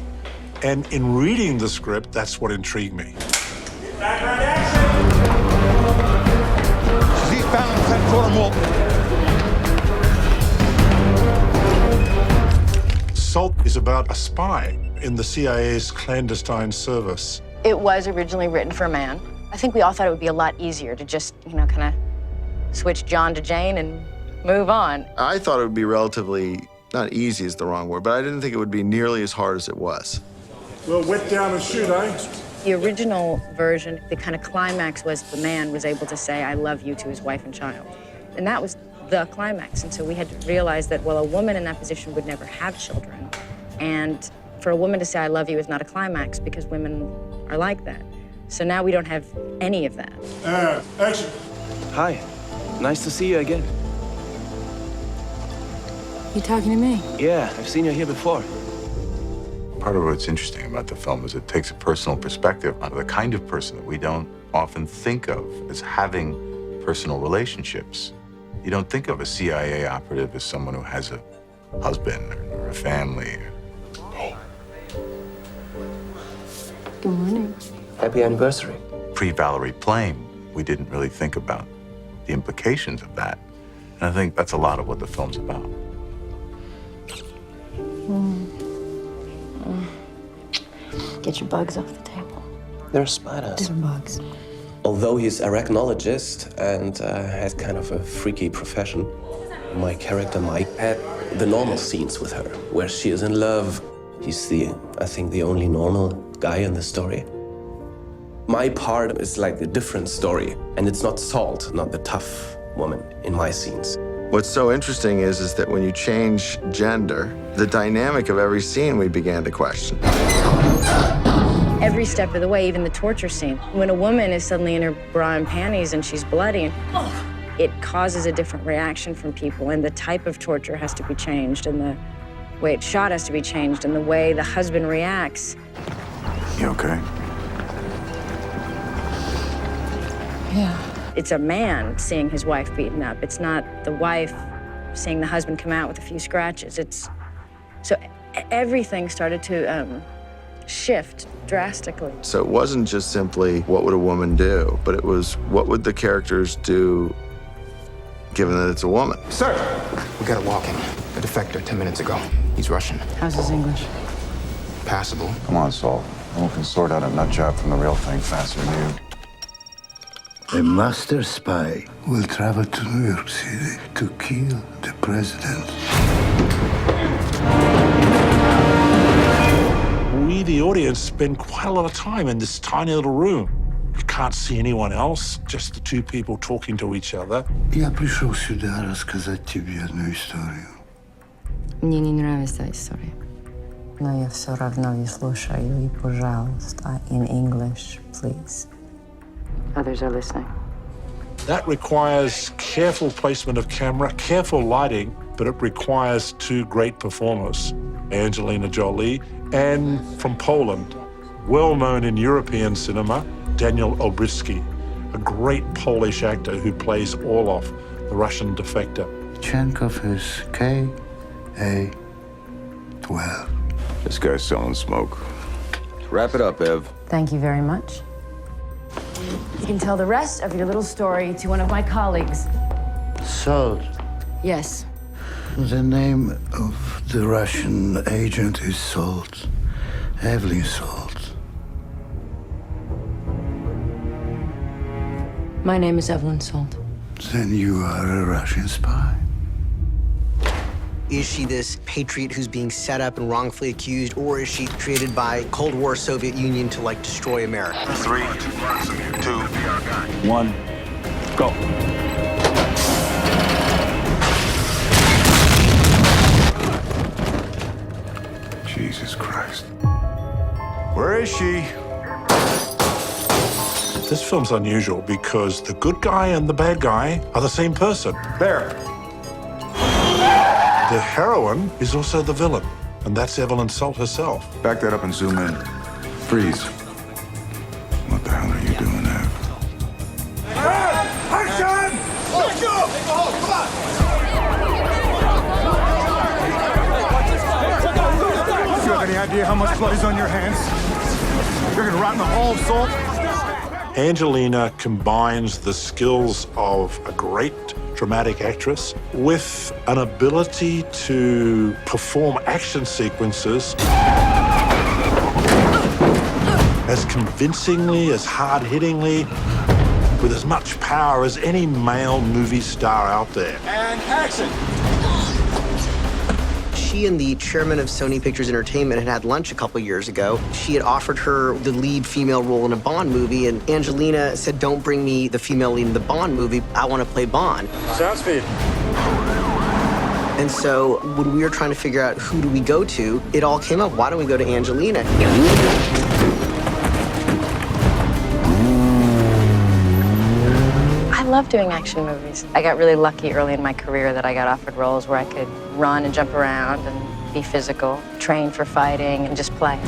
A: And in reading the script, that's what intrigued me.
J: She's eastbound on 10 Cornwall.
A: Salt is about a spy in the CIA's clandestine service.
C: It was originally written for a man. I think we all thought it would be a lot easier to just, kind of switch John to Jane and move on.
B: I thought it would be relatively, not easy is the wrong word, but I didn't think it would be nearly as hard as it was.
A: Well, wet down and shoot, eh?
C: The original version, the kind of climax was the man was able to say, I love you to his wife and child. And that was the climax. And so we had to realize that, well, a woman in that position would never have children. And for a woman to say, I love you is not a climax because women are like that. So now we don't have any of that.
A: Action.
Q: Hi, nice to see you again.
C: You talking to me?
Q: Yeah, I've seen you here before.
D: Part of what's interesting about the film is it takes a personal perspective on the kind of person that we don't often think of as having personal relationships. You don't think of a CIA operative as someone who has a husband or a family.
C: Good morning.
Q: Happy anniversary.
D: Pre-Valerie Plame, we didn't really think about the implications of that. And I think that's a lot of what the film's about.
C: Get your bugs off the table.
Q: They're spiders.
C: They're bugs.
Q: Although he's a arachnologist and has kind of a freaky profession, my character Mike had the normal scenes with her, where she is in love. He's I think, the only normal guy in the story. My part is like a different story, and it's not Salt, not the tough woman in my scenes.
B: What's so interesting is that when you change gender, the dynamic of every scene we began to question.
C: Every step of the way, even the torture scene. When a woman is suddenly in her bra and panties and she's bloody, it causes a different reaction from people, and the type of torture has to be changed, and the way it's shot has to be changed, and the way the husband reacts.
P: You okay?
C: Yeah. It's a man seeing his wife beaten up. It's not the wife seeing the husband come out with a few scratches. So everything started to shift drastically.
B: So it wasn't just simply what would a woman do, but it was what would the characters do given that it's a woman.
N: Sir, we got a walk-in. A defector 10 minutes ago. He's Russian.
C: How's his English?
N: Passable.
P: Come on, Salt. No one can sort out a nut job from the real thing faster than you.
H: A master spy will travel to New York City to kill the president.
A: We, the audience, spend quite a lot of time in this tiny little room. You can't see anyone else, just the two people talking to each other.
H: Я пришел сюда рассказать тебе одну историю.
C: Мне не нравится история. Но я все равно ее слушаю, и, пожалуйста, in English, please. Others are listening.
A: That requires careful placement of camera, careful lighting, but it requires two great performers, Angelina Jolie and from Poland, well known in European cinema, Daniel Olbrychski, a great Polish actor who plays Orlov, the Russian defector.
H: Chenkov is KA-12.
P: This guy's selling smoke. Wrap it up, Ev.
C: Thank you very much. You can tell the rest of your little story to one of my colleagues.
H: Salt.
C: Yes.
H: The name of the Russian agent is Solt. Evelyn Solt.
C: My name is Evelyn Solt.
H: Then you are a Russian spy.
E: Is she this patriot who's being set up and wrongfully accused, or is she created by Cold War Soviet Union to, like, destroy America?
P: 3, 2, 1, go.
H: Jesus Christ.
P: Where is she?
A: This film's unusual because the good guy and the bad guy are the same person.
P: There.
A: The heroine is also the villain, and that's Evelyn Solt herself.
P: Back that up and zoom in. Freeze. What the hell are you doing there?
J: Action! Let's go! Come on!
P: Do you have any idea how much blood is on your hands? You're gonna rot in the hall of Salt?
A: Angelina combines the skills of a great dramatic actress with an ability to perform action sequences as convincingly, as hard-hittingly, with as much power as any male movie star out there.
J: And action!
E: She and the chairman of Sony Pictures Entertainment had lunch a couple years ago. She had offered her the lead female role in a Bond movie, and Angelina said, don't bring me the female lead in the Bond movie. I want to play Bond.
P: Sound speed.
E: And so when we were trying to figure out who do we go to, it all came up. Why don't we go to Angelina? I love doing action movies. I got really lucky early in my career that I got offered roles where I could run and jump around and be physical, train for fighting, and just play.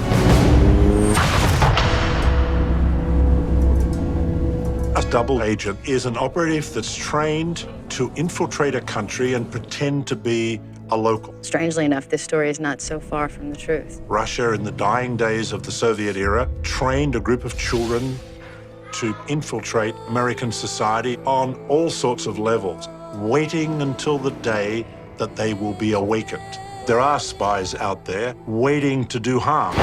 A: A double agent is an operative that's trained to infiltrate a country and pretend to be a local.
C: Strangely enough, this story is not so far from the truth.
A: Russia, in the dying days of the Soviet era, trained a group of children to infiltrate American society on all sorts of levels, waiting until the day that they will be awakened. There are spies out there waiting to do harm.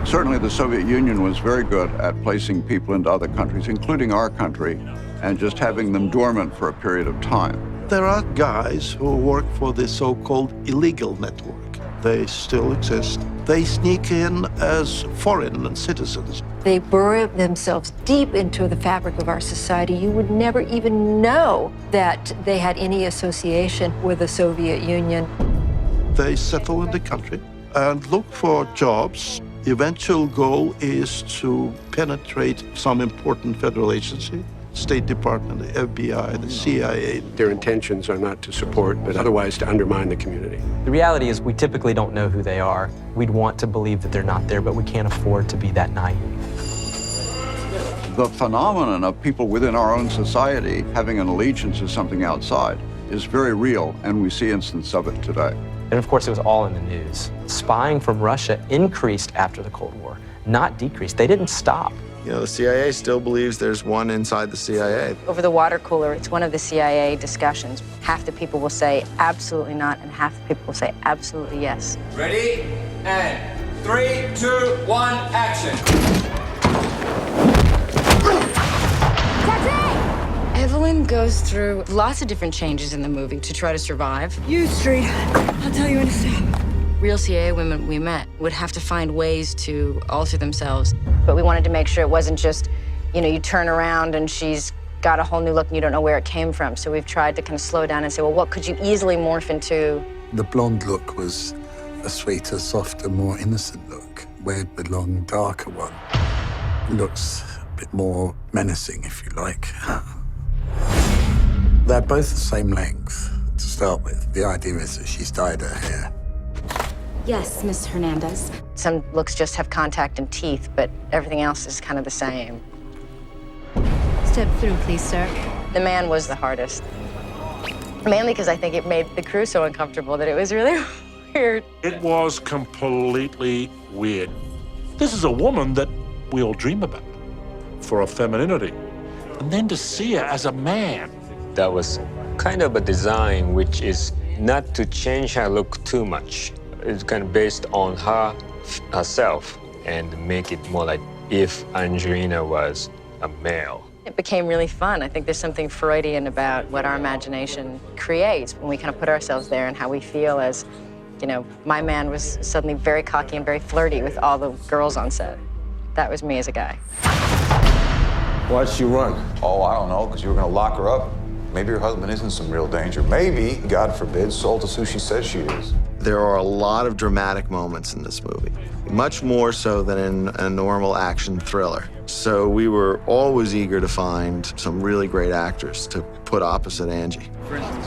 R: Certainly the Soviet Union was very good at placing people into other countries, including our country, and just having them dormant for a period of time.
T: There are guys who work for the so-called illegal network.
I: They still exist. They sneak in as foreign citizens.
O: They burrow themselves deep into the fabric of our society. You would never even know that they had any association with the Soviet Union.
I: They settle in the country and look for jobs. The eventual goal is to penetrate some important federal agency, State Department, the FBI, the CIA.
T: Their intentions are not to support, but otherwise to undermine the community.
W: The reality is we typically don't know who they are. We'd want to believe that they're not there, but we can't afford to be that naive.
R: The phenomenon of people within our own society having an allegiance to something outside is very real, and we see instances of it today.
W: And of course, it was all in the news. Spying from Russia increased after the Cold War, not decreased. They didn't stop.
B: You know, the CIA still believes there's one inside the CIA.
C: Over the water cooler, it's one of the CIA discussions. Half the people will say absolutely not, and half the people will say absolutely yes.
J: Ready? And 3, 2, 1, action.
C: Evelyn goes through lots of different changes in the movie to try to survive.
V: You, Street. I'll tell you when to stop.
C: Real CIA women we met would have to find ways to alter themselves. But we wanted to make sure it wasn't just, you know, you turn around and she's got a whole new look and you don't know where it came from. So we've tried to kind of slow down and say, well, what could you easily morph into?
H: The blonde look was a sweeter, softer, more innocent look. Where it belonged, darker one. Looks a bit more menacing, if you like. They're both the same length to start with. The idea is that she's dyed her hair.
C: Yes, Miss Hernandez. Some looks just have contact and teeth, but everything else is kind of the same.
O: Step through, please, sir.
C: The man was the hardest. Mainly because I think it made the crew so uncomfortable that it was really weird.
A: It was completely weird. This is a woman that we all dream about for her femininity. And then to see her as a man.
X: That was kind of a design which is not to change her look too much. It's kind of based on herself and make it more like if Angelina was a male.
C: It became really fun. I think there's something Freudian about what our imagination creates when we kind of put ourselves there and how we feel as, you know, my man was suddenly very cocky and very flirty with all the girls on set. That was me as a guy.
D: Why'd she run? Oh, I don't know, because you were going to lock her up. Maybe her husband isn't some real danger. Maybe, God forbid, Solta is who she says she is.
B: There are a lot of dramatic moments in this movie, much more so than in a normal action thriller. So we were always eager to find some really great actors to put opposite Angie.
A: For instance,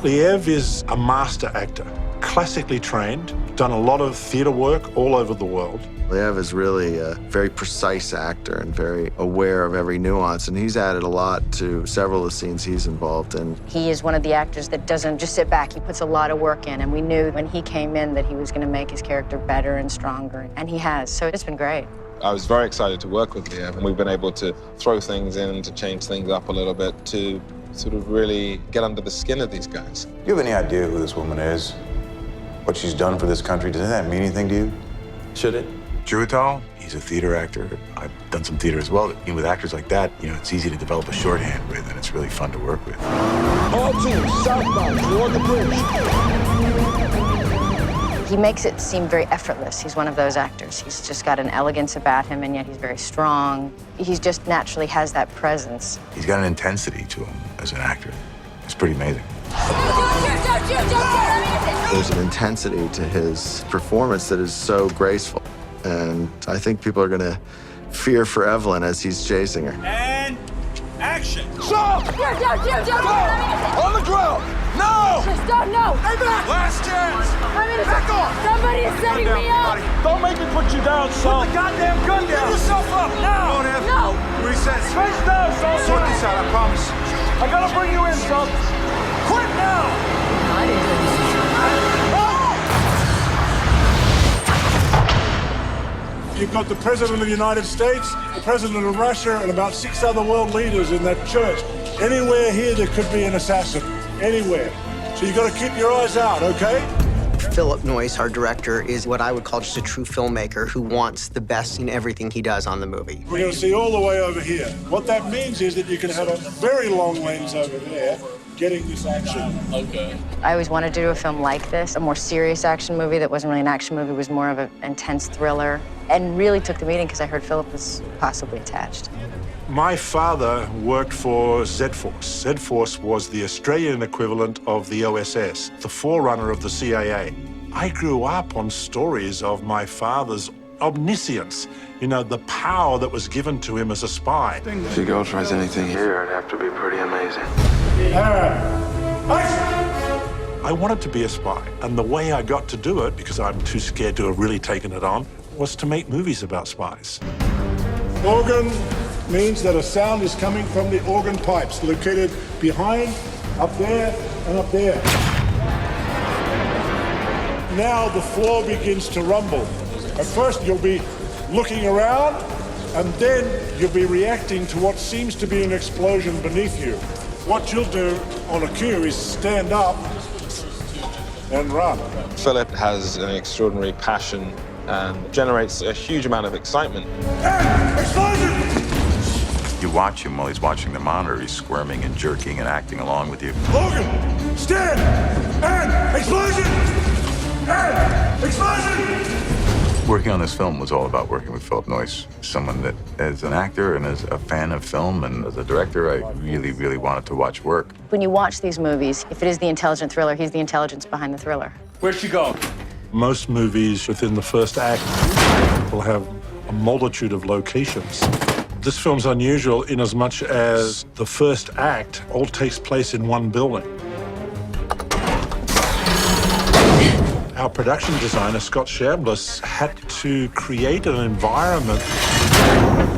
A: Liev is a master actor, classically trained, done a lot of theater work all over the world.
B: Liev is really a very precise actor and very aware of every nuance, and he's added a lot to several of the scenes he's involved in.
C: He is one of the actors that doesn't just sit back. He puts a lot of work in, and we knew when he came in that he was going to make his character better and stronger, and he has, so it's been great.
U: I was very excited to work with Liev, and we've been able to throw things in, to change things up a little bit, to sort of really get under the skin of these guys.
D: Do you have any idea who this woman is? What she's done for this country? Doesn't that mean anything to you? Should it? Chiwetel, he's a theater actor. I've done some theater as well. You know, with actors like that, you know, it's easy to develop a shorthand with, and it's really fun to work with.
J: All teams, southbound toward the bridge.
C: He makes it seem very effortless. He's one of those actors. He's just got an elegance about him, and yet he's very strong. He just naturally has that presence.
D: He's got an intensity to him as an actor. It's pretty amazing.
B: There's an intensity to his performance that is so graceful. And I think people are going to fear for Evelyn as he's chasing her.
J: And action. Stop! Go! On the ground! No!
V: Stop, no!
J: Hey, back! Last chance!
V: Back off! Somebody is setting me up!
J: Don't make me put you down, Solta. Put the goddamn gun down! Give yourself up, now!
V: No!
J: Reset. Face down, Solta! Sort this out, I promise. I gotta bring you in, Solta. Quit now!
V: I didn't do this.
A: You've got the President of the United States, the President of Russia, and about 6 other world leaders in that church. Anywhere here, there could be an assassin. Anywhere. So you've got to keep your eyes out, okay?
E: Philip Noyce, our director, is what I would call just a true filmmaker who wants the best in everything he does on the movie.
A: We're going to see all the way over here. What that means is that you can have a very long lens over there, getting this action. Okay.
C: I always wanted to do a film like this, a more serious action movie that wasn't really an action movie, was more of an intense thriller, and really took the meeting because I heard Philip was possibly attached.
A: My father worked for Z-Force. Z-Force was the Australian equivalent of the OSS, the forerunner of the CIA. I grew up on stories of my father's omniscience, you know, the power that was given to him as a spy.
B: If your girl tries anything here, it'd have to be pretty amazing.
A: I wanted to be a spy, and the way I got to do it, because I'm too scared to have really taken it on, was to make movies about spies.
F: Organ means that a sound is coming from the organ pipes located behind, up there, and up there. Now the floor begins to rumble. At first you'll be looking around, and then you'll be reacting to what seems to be an explosion beneath you. What you'll do on a cue is stand up and run.
U: Philip has an extraordinary passion and generates a huge amount of excitement.
F: Explosion!
D: You watch him while he's watching the monitor, he's squirming and jerking and acting along with you.
F: Logan, stand! And explosion! And explosion!
D: Working on this film was all about working with Philip Noyce, someone that, as an actor and as a fan of film and as a director, I really, really wanted to watch work.
C: When you watch these movies, if it is the intelligent thriller, he's the intelligence behind the thriller.
U: Where'd she go?
A: Most movies within the first act will have a multitude of locations. This film's unusual in as much as the first act all takes place in one building. Our production designer, Scott Shambliss, had to create an environment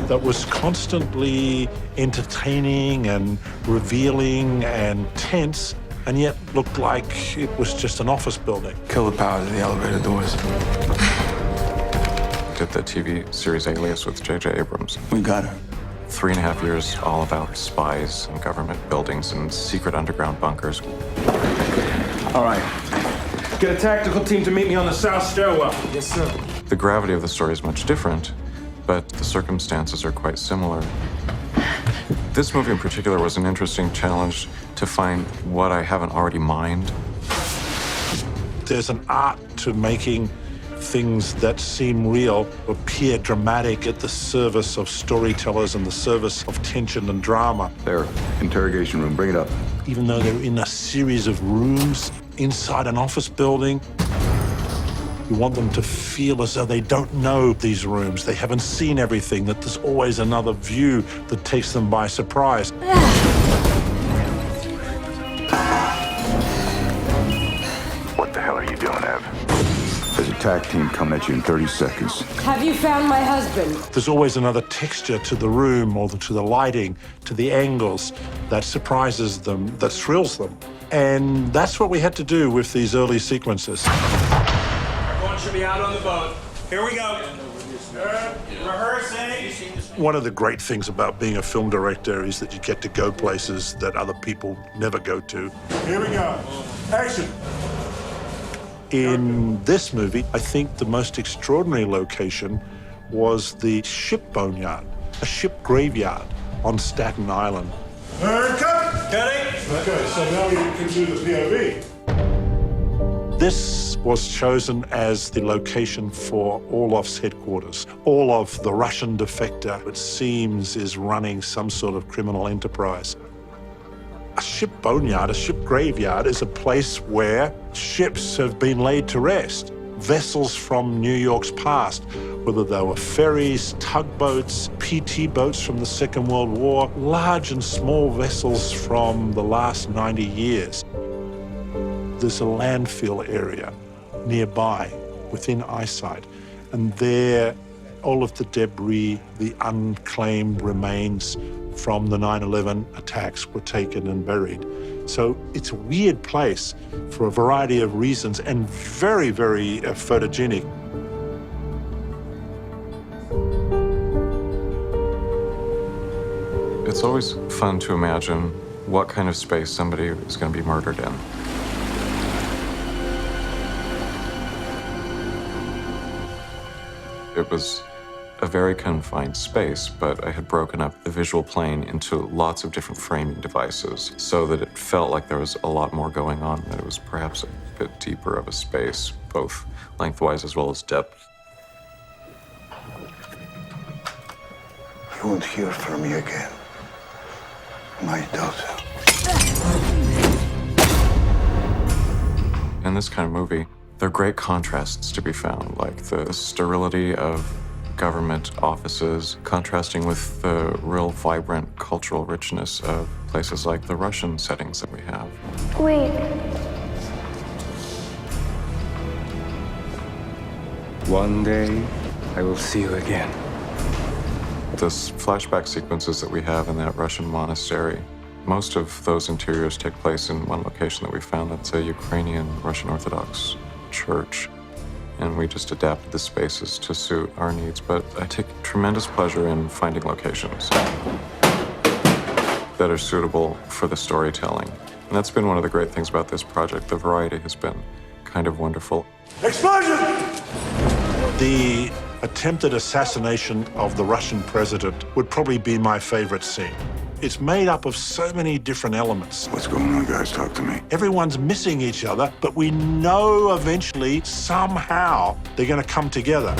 A: that was constantly entertaining and revealing and tense, and yet looked like it was just an office building.
B: Kill the power to the elevator doors.
G: Did the TV series Alias with J.J. Abrams.
B: We got her.
G: 3.5 years all about spies and government buildings and secret underground bunkers.
J: All right. Get a tactical team to meet me on the south stairwell.
B: Yes, sir.
G: The gravity of the story is much different, but the circumstances are quite similar. This movie in particular was an interesting challenge to find what I haven't already mined.
A: There's an art to making things that seem real appear dramatic at the service of storytellers and the service of tension and drama.
P: There, interrogation room, bring it up.
A: Even though they're in a series of rooms inside an office building, you want them to feel as though they don't know these rooms, they haven't seen everything, that there's always another view that takes them by surprise.
P: What the hell are you doing, Ev? There's a TAC team coming at you in 30 seconds.
V: Have you found my husband?
A: There's always another texture to the room or to the lighting, to the angles that surprises them, that thrills them. And that's what we had to do with these early sequences.
J: Everyone should be out on the boat. Here we go. Rehearsing.
A: One of the great things about being a film director is that you get to go places that other people never go to.
F: Here we go. Action.
A: In this movie, I think the most extraordinary location was the ship boneyard, a ship graveyard on Staten Island.
F: And cut.
J: Cutting.
F: Okay, so now we can do the POV.
A: This was chosen as the location for Orlov's headquarters. Orlov, the Russian defector, it seems is running some sort of criminal enterprise. A ship boneyard, a ship graveyard, is a place where ships have been laid to rest. Vessels from New York's past, whether they were ferries, tugboats, PT boats from the Second World War, large and small vessels from the last 90 years. There's a landfill area nearby, within eyesight, and there all of the debris, the unclaimed remains from the 9/11 attacks were taken and buried. So it's a weird place for a variety of reasons and very, very photogenic.
G: It's always fun to imagine what kind of space somebody is going to be murdered in. It was a very confined space, but I had broken up the visual plane into lots of different framing devices so that it felt like there was a lot more going on, that it was perhaps a bit deeper of a space, both lengthwise as well as depth.
P: You won't hear from me again, my daughter.
G: In this kind of movie, there are great contrasts to be found, like the sterility of government offices contrasting with the real vibrant cultural richness of places like the Russian settings that we have.
V: Wait.
K: One day, I will see you again.
G: This flashback sequences that we have in that Russian monastery, most of those interiors take place in one location that we found. That's a Ukrainian Russian Orthodox church. And we just adapted the spaces to suit our needs. But I take tremendous pleasure in finding locations that are suitable for the storytelling. And that's been one of the great things about this project. The variety has been kind of wonderful.
F: Explosion!
A: The attempted assassination of the Russian president would probably be my favorite scene. It's made up of so many different elements.
P: What's going on, guys? Talk to me.
A: Everyone's missing each other, but we know eventually, somehow, they're going to come together.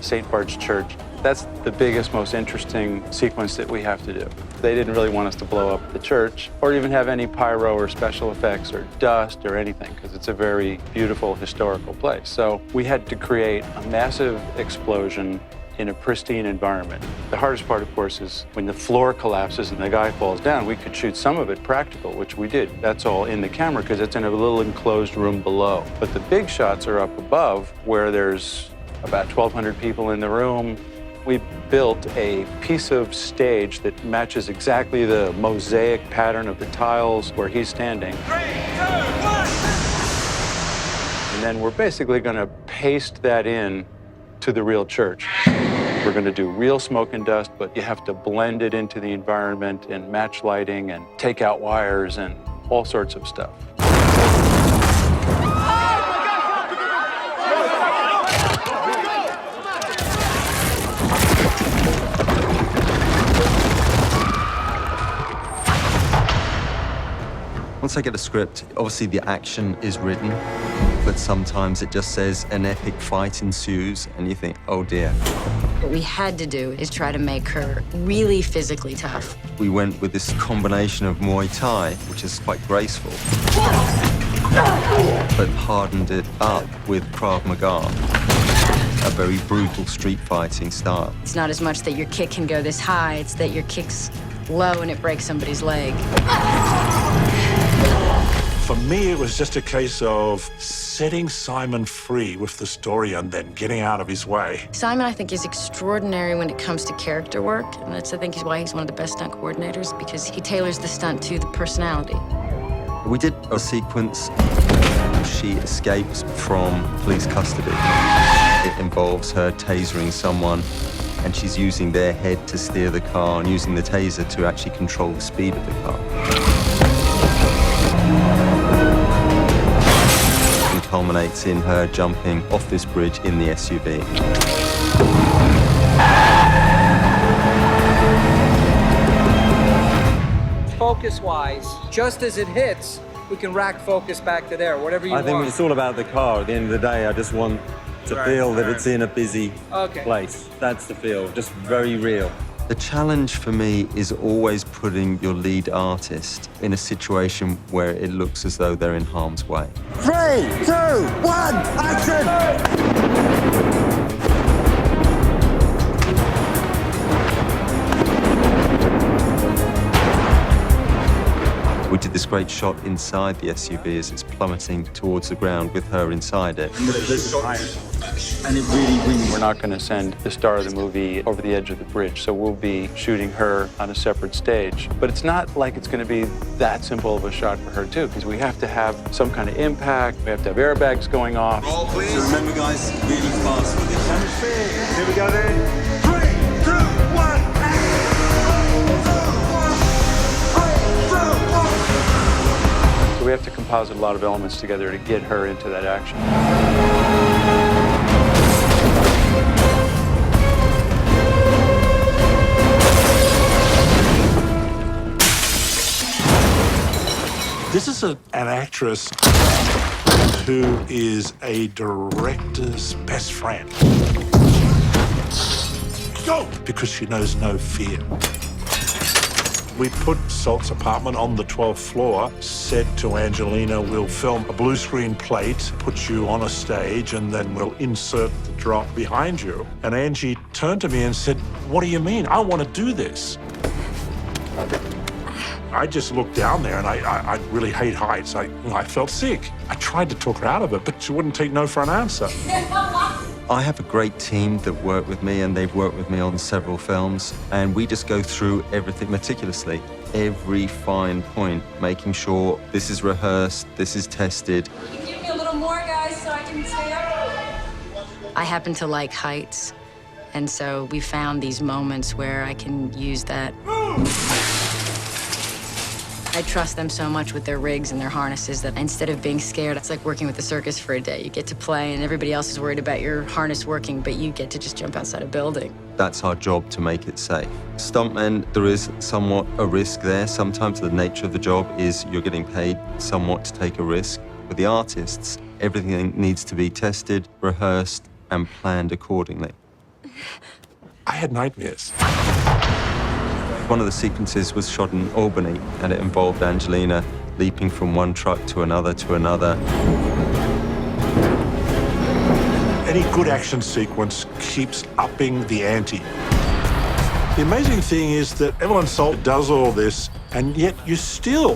L: St. Bart's Church, that's the biggest, most interesting sequence that we have to do. They didn't really want us to blow up the church or even have any pyro or special effects or dust or anything, because it's a very beautiful historical place. So we had to create a massive explosion in a pristine environment. The hardest part, of course, is when the floor collapses and the guy falls down. We could shoot some of it practical, which we did. That's all in the camera because it's in a little enclosed room below. But the big shots are up above where there's about 1,200 people in the room. We built a piece of stage that matches exactly the mosaic pattern of the tiles where he's standing. 3, 2, 1! And then we're basically going to paste that in to the real church. We're going to do real smoke and dust, but you have to blend it into the environment and match lighting and take out wires and all sorts of stuff.
M: Once I get a script, obviously the action is written, but sometimes it just says an epic fight ensues, and you think, oh dear.
C: What we had to do is try to make her really physically tough.
M: We went with this combination of Muay Thai, which is quite graceful, but hardened it up with Krav Maga, a very brutal street fighting style.
C: It's not as much that your kick can go this high, it's that your kick's low and it breaks somebody's leg.
A: For me, it was just a case of setting Simon free with the story and then getting out of his way.
C: Simon, I think, is extraordinary when it comes to character work, and that's, I think, is why he's one of the best stunt coordinators, because he tailors the stunt to the personality.
M: We did a sequence. She escapes from police custody. It involves her tasering someone, and she's using their head to steer the car and using the taser to actually control the speed of the car. It culminates in her jumping off this bridge in the SUV.
S: Focus-wise, just as it hits, we can rack focus back to there, whatever you want.
Y: I think it's all about the car. At the end of the day, I just want to feel that it's in a busy place. That's the feel, just very real.
M: The challenge for me is always putting your lead artist in a situation where it looks as though they're in harm's way.
J: 3, 2, 1, action!
M: We did this great shot inside the SUV as it's plummeting towards the ground with her inside it.
L: And it really, we're not going to send the star of the movie over the edge of the bridge, so we'll be shooting her on a separate stage. But it's not like it's going to be that simple of a shot for her, too, because we have to have some kind of impact. We have to have airbags going off.
Y: Roll, please. So remember, guys, really fast with it.
J: Here we go then. 3, 2, 1,
L: So we have to composite a lot of elements together to get her into that action.
A: This is an actress who is a director's best friend. Go! Because she knows no fear. We put Solt's apartment on the 12th floor, said to Angelina, we'll film a blue screen plate, put you on a stage, and then we'll insert the drop behind you. And Angie turned to me and said, what do you mean? I want to do this. I just looked down there and I really hate heights. I felt sick. I tried to talk her out of it, but she wouldn't take no for an answer.
M: I have a great team that work with me, and they've worked with me on several films, and we just go through everything meticulously, every fine point, making sure this is rehearsed, this is tested.
V: Can you give me a little more, guys, so I can stay up?
C: I happen to like heights, and so we found these moments where I can use that. I trust them so much with their rigs and their harnesses that instead of being scared, it's like working with the circus for a day. You get to play and everybody else is worried about your harness working, but you get to just jump outside a building.
M: That's our job, to make it safe. Stuntmen, there is somewhat a risk there. Sometimes the nature of the job is you're getting paid somewhat to take a risk. With the artists, everything needs to be tested, rehearsed, and planned accordingly.
A: I had nightmares.
M: One of the sequences was shot in Albany, and it involved Angelina leaping from one truck to another to another.
A: Any good action sequence keeps upping the ante. The amazing thing is that Evelyn Solt does all this, and yet you still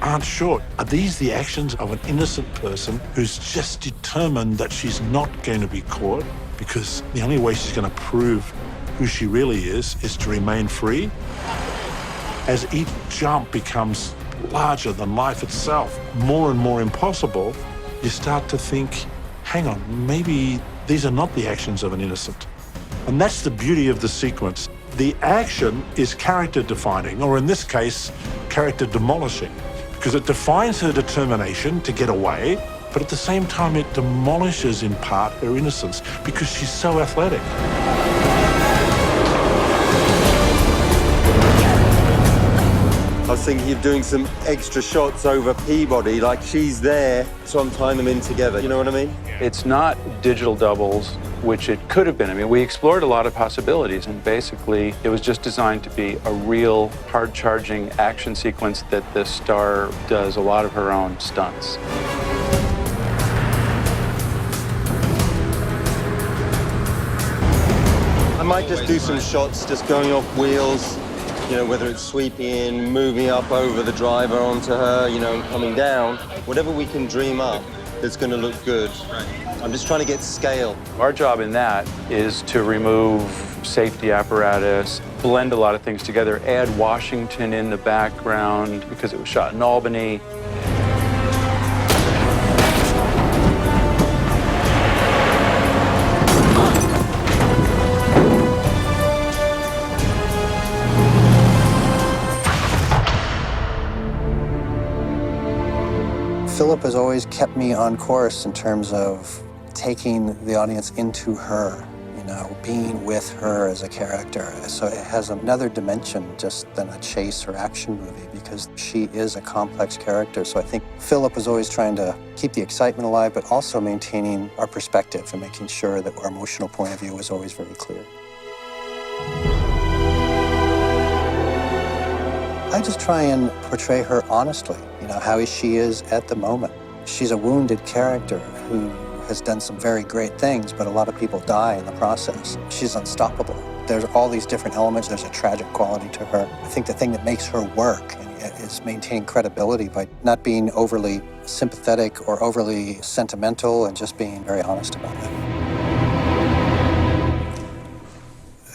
A: aren't sure. Are these the actions of an innocent person who's just determined that she's not going to be caught? Because the only way she's going to prove who she really is to remain free. As each jump becomes larger than life itself, more and more impossible, you start to think, hang on, maybe these are not the actions of an innocent. And that's the beauty of the sequence. The action is character defining, or in this case, character demolishing, because it defines her determination to get away, but at the same time, it demolishes in part her innocence because she's so athletic.
M: I was thinking of doing some extra shots over Peabody, like she's there, so I'm tying them in together, you know what I mean?
L: It's not digital doubles, which it could have been. I mean, we explored a lot of possibilities, and basically it was just designed to be a real hard-charging action sequence that the star does a lot of her own stunts.
M: I might just do some shots just going off wheels, you know, whether it's sweeping in, moving up over the driver onto her, you know, and coming down. Whatever we can dream up that's going to look good. I'm just trying to get scale.
L: Our job in that is to remove safety apparatus, blend a lot of things together, add Washington in the background because it was shot in Albany.
I: Philip has always kept me on course in terms of taking the audience into her, you know, being with her as a character. So it has another dimension just than a chase or action movie because she is a complex character. So I think Philip is always trying to keep the excitement alive, but also maintaining our perspective and making sure that our emotional point of view is always very clear. I just try and portray her honestly, you know, how she is at the moment. She's a wounded character who has done some very great things, but a lot of people die in the process. She's unstoppable. There's all these different elements. There's a tragic quality to her. I think the thing that makes her work is maintaining credibility by not being overly sympathetic or overly sentimental and just being very honest about it.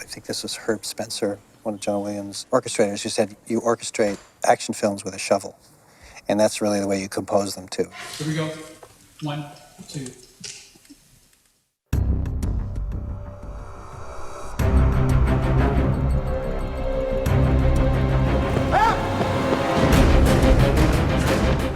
I: I think this is Herb Spencer, one of John Williams' orchestrators, who said, you orchestrate action films with a shovel. And that's really the way you compose them, too.
N: Here we go. 1, 2.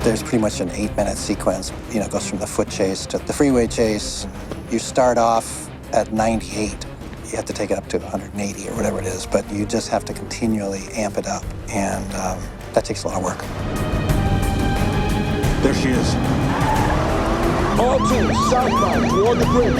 I: There's pretty much an 8-minute sequence. You know, it goes from the foot chase to the freeway chase. You start off at 98. You have to take it up to 180 or whatever it is, but you just have to continually amp it up, and that takes a lot of work.
J: There she is. All teams, southbound, toward the bridge.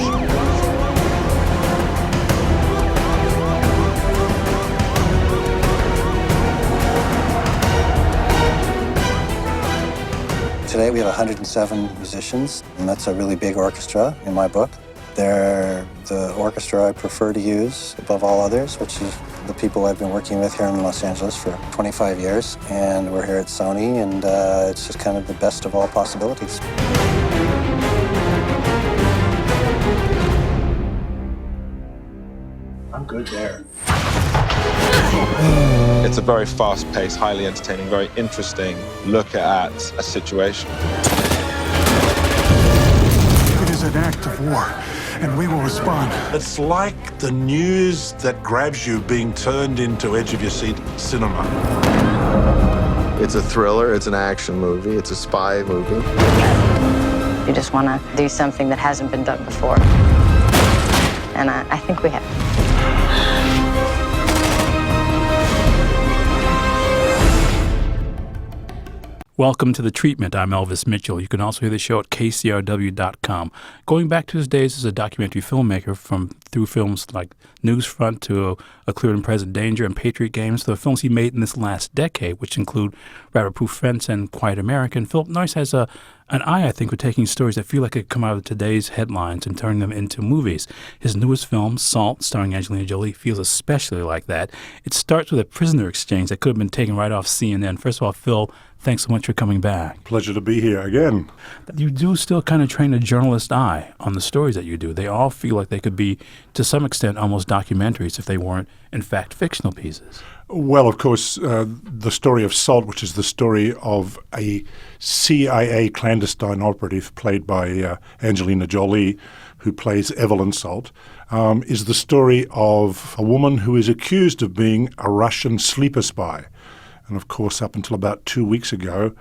I: Today we have 107 musicians, and that's a really big orchestra in my book. They're the orchestra I prefer to use above all others, which is the people I've been working with here in Los Angeles for 25 years. And we're here at Sony, and it's just kind of the best of all possibilities.
F: I'm good there.
U: It's a very fast-paced, highly entertaining, very interesting look at a situation.
F: It is an act of war, and we will respond.
A: It's like the news that grabs you being turned into edge-of-your-seat cinema.
B: It's a thriller, it's an action movie, it's a spy movie.
C: You just want to do something that hasn't been done before. And I think we have.
H: Welcome to The Treatment. I'm Elvis Mitchell. You can also hear the show at kcrw.com. Going back to his days as a documentary filmmaker through films like Newsfront to A Clear and Present Danger and Patriot Games to the films he made in this last decade, which include Rabbit-Proof Fence and Quiet American, Philip Noyce has an eye, I think, for taking stories that feel like they could come out of today's headlines and turning them into movies. His newest film, Salt, starring Angelina Jolie, feels especially like that. It starts with a prisoner exchange that could have been taken right off CNN. First of all, Phil, thanks so much for coming back.
F: Pleasure to be here again.
H: You do still kind of train a journalist eye on the stories that you do. They all feel like they could be, to some extent, almost documentaries if they weren't, in fact, fictional pieces.
F: Well, of course, the story of Salt, which is the story of a CIA clandestine operative played by Angelina Jolie, who plays Evelyn Salt, is the story of a woman who is accused of being a Russian sleeper spy. And of course, up until about 2 weeks ago,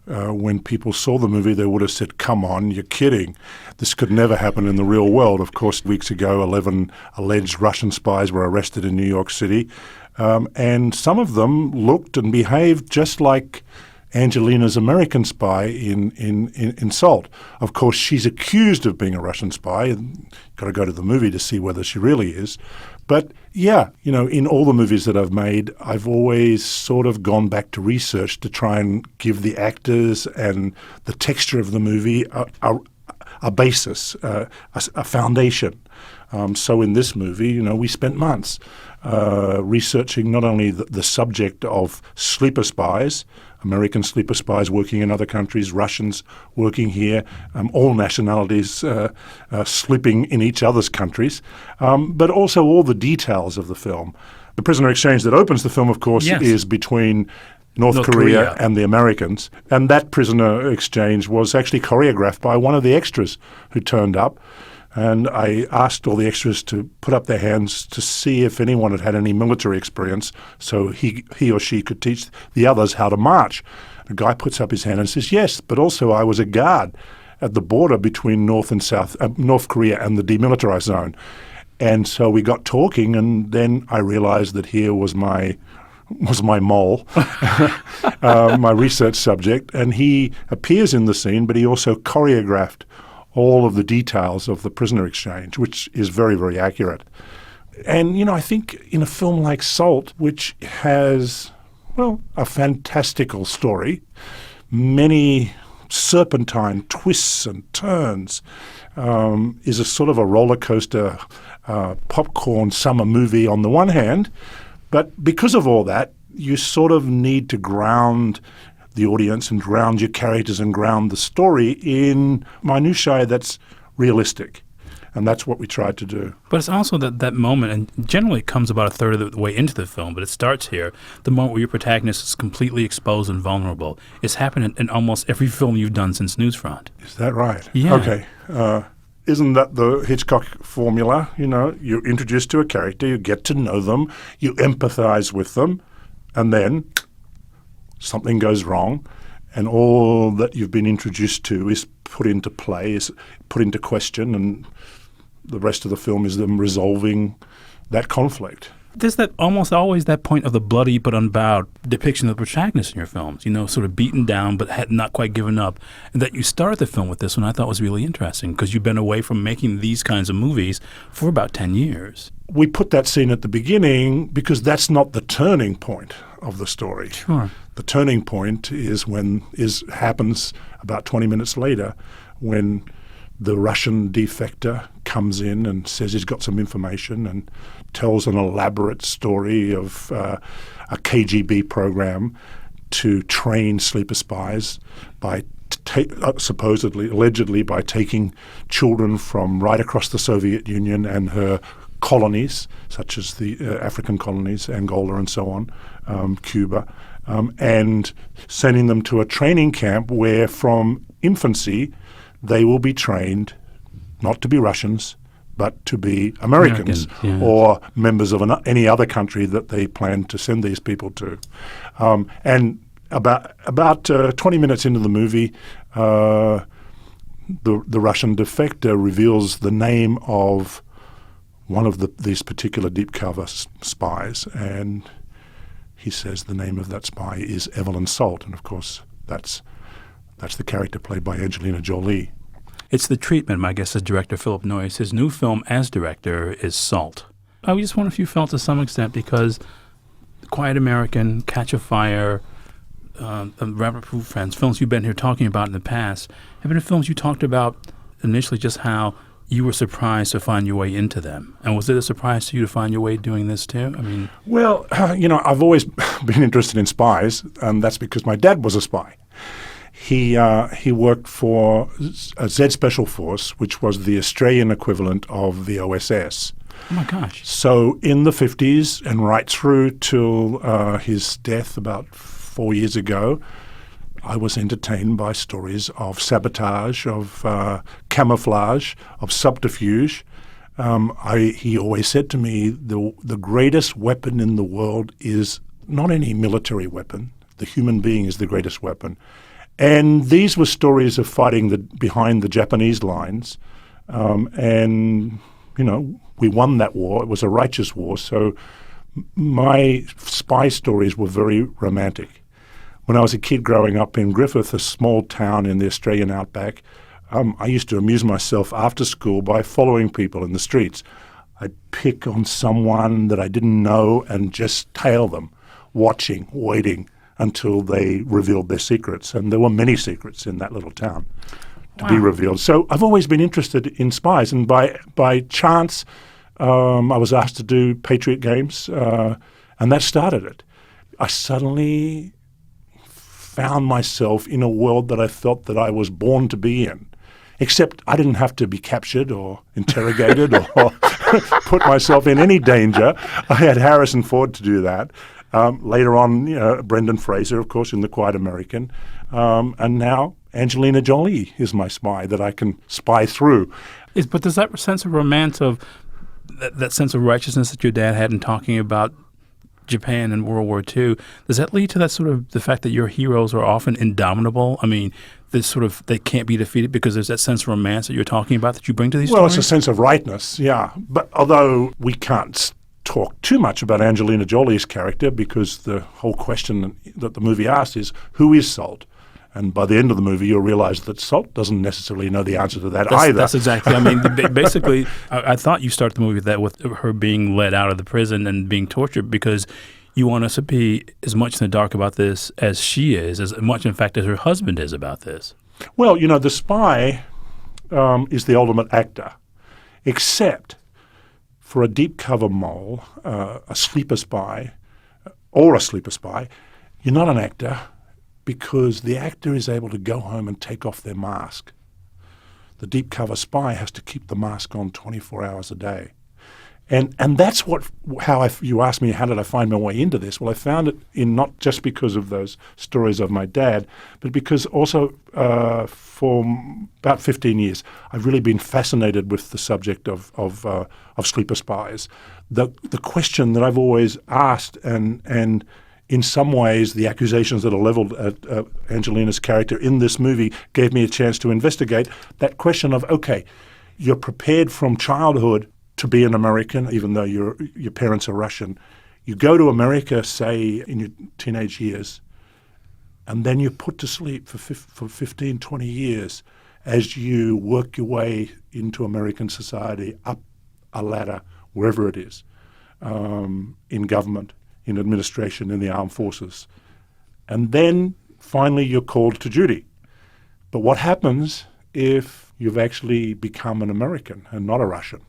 F: when people saw the movie, they would have said, come on, you're kidding. This could never happen in the real world. Of course, weeks ago, 11 alleged Russian spies were arrested in New York City. And some of them looked and behaved just like Angelina's American spy in Salt. Of course, she's accused of being a Russian spy. Got to go to the movie to see whether she really is. But yeah, you know, in all the movies that I've made, I've always sort of gone back to research to try and give the actors and the texture of the movie a basis, a foundation. So in this movie, you know, we spent months researching not only the subject of sleeper spies, American sleeper spies working in other countries, Russians working here, all nationalities sleeping in each other's countries, but also all the details of the film. The prisoner exchange that opens the film, of course, is between North Korea and the Americans. And that prisoner exchange was actually choreographed by one of the extras who turned up. And I asked all the extras to put up their hands to see if anyone had had any military experience so he or she could teach the others how to march. A guy puts up his hand and says, yes, but also I was a guard at the border between North Korea and the demilitarized zone. And so we got talking, and then I realized that here was my mole, my research subject, and he appears in the scene, but he also choreographed all of the details of the prisoner exchange, which is very, very accurate. And, you know, I think in a film like Salt, which has, well, a fantastical story, many serpentine twists and turns, is a sort of a roller coaster, popcorn summer movie on the one hand, but because of all that, you sort of need to ground the audience and ground your characters and ground the story in minutiae that's realistic. And that's what we tried to do.
H: But it's also that moment, and generally it comes about a third of the way into the film, but it starts here, the moment where your protagonist is completely exposed and vulnerable. It's happened in almost every film you've done since Newsfront.
F: Is that right?
H: Yeah.
F: Okay. Isn't that the Hitchcock formula? You know, you're introduced to a character, you get to know them, you empathize with them, and then something goes wrong, and all that you've been introduced to is put into play, is put into question, and the rest of the film is them resolving that conflict.
H: There's that almost always that point of the bloody but unbowed depiction of the protagonist in your films, you know, sort of beaten down but had not quite given up. And that you started the film with this one I thought was really interesting because you've been away from making these kinds of movies for about 10 years.
A: We put that scene at the beginning because that's not the turning point of the story.
H: Sure.
A: The turning point happens about 20 minutes later when the Russian defector comes in and says he's got some information and tells an elaborate story of a KGB program to train sleeper spies by allegedly by taking children from right across the Soviet Union and her colonies, such as the African colonies, Angola and so on, Cuba, and sending them to a training camp where from infancy they will be trained not to be Russians, but to be Americans or members of any other country that they plan to send these people to. And about 20 minutes into the movie, the Russian defector reveals the name of one of these particular deep cover spies, and he says the name of that spy is Evelyn Solт, and of course that's the character played by Angelina Jolie.
H: It's The Treatment. My guest is director Philip Noyce. His new film as director is Salt. I just wonder if you felt to some extent because Quiet American, Catch a Fire, Rabbit Proof Friends, films you've been here talking about in the past, have been films you talked about initially just how you were surprised to find your way into them. And was it a surprise to you to find your way doing this too? I mean,
A: well, I've always been interested in spies, and that's because my dad was a spy. He worked for a Z Special Force, which was the Australian equivalent of the OSS.
H: Oh my gosh.
A: So in the 50s and right through till his death about 4 years ago, I was entertained by stories of sabotage, of camouflage, of subterfuge. He always said to me, the greatest weapon in the world is not any military weapon. The human being is the greatest weapon. And these were stories of fighting behind the Japanese lines. And, we won that war. It was a righteous war. So my spy stories were very romantic. When I was a kid growing up in Griffith, a small town in the Australian outback, I used to amuse myself after school by following people in the streets. I'd pick on someone that I didn't know and just tail them, watching, waiting until they revealed their secrets. And there were many secrets in that little town to be revealed. So I've always been interested in spies. And by chance, I was asked to do Patriot Games, and that started it. I suddenly found myself in a world that I felt that I was born to be in, except I didn't have to be captured or interrogated or put myself in any danger. I had Harrison Ford to do that. Later on, Brendan Fraser, of course, in The Quiet American. And now Angelina Jolie is my spy that I can spy through.
H: But does that sense of romance, of that sense of righteousness that your dad had in talking about Japan and World War II, does that lead to that sort of the fact that your heroes are often indomitable? I mean, they can't be defeated because there's that sense of romance that you're talking about that you bring to these stories?
A: Well, it's a sense of rightness, yeah. But although we can't talk too much about Angelina Jolie's character because the whole question that the movie asks is, who is Salt? And by the end of the movie, you'll realize that Salt doesn't necessarily know the answer to that either.
H: That's exactly. I mean, basically, I thought you started the movie with her being let out of the prison and being tortured because you want us to be as much in the dark about this as she is, as much, in fact, as her husband is about this.
A: Well, the spy is the ultimate actor, except for a deep cover mole, a sleeper spy, or a sleeper spy, you're not an actor, because the actor is able to go home and take off their mask. The deep cover spy has to keep the mask on 24 hours a day. And that's you asked me, how did I find my way into this? Well, I found it in not just because of those stories of my dad, but because also for about 15 years, I've really been fascinated with the subject of sleeper spies. The question that I've always asked, and in some ways, the accusations that are leveled at Angelina's character in this movie gave me a chance to investigate that question of, okay, you're prepared from childhood to be an American, even though your parents are Russian. You go to America, say, in your teenage years, and then you're put to sleep for 15, 20 years as you work your way into American society, up a ladder, wherever it is, in government, in administration, in the armed forces. And then finally you're called to duty. But what happens if you've actually become an American and not a Russian?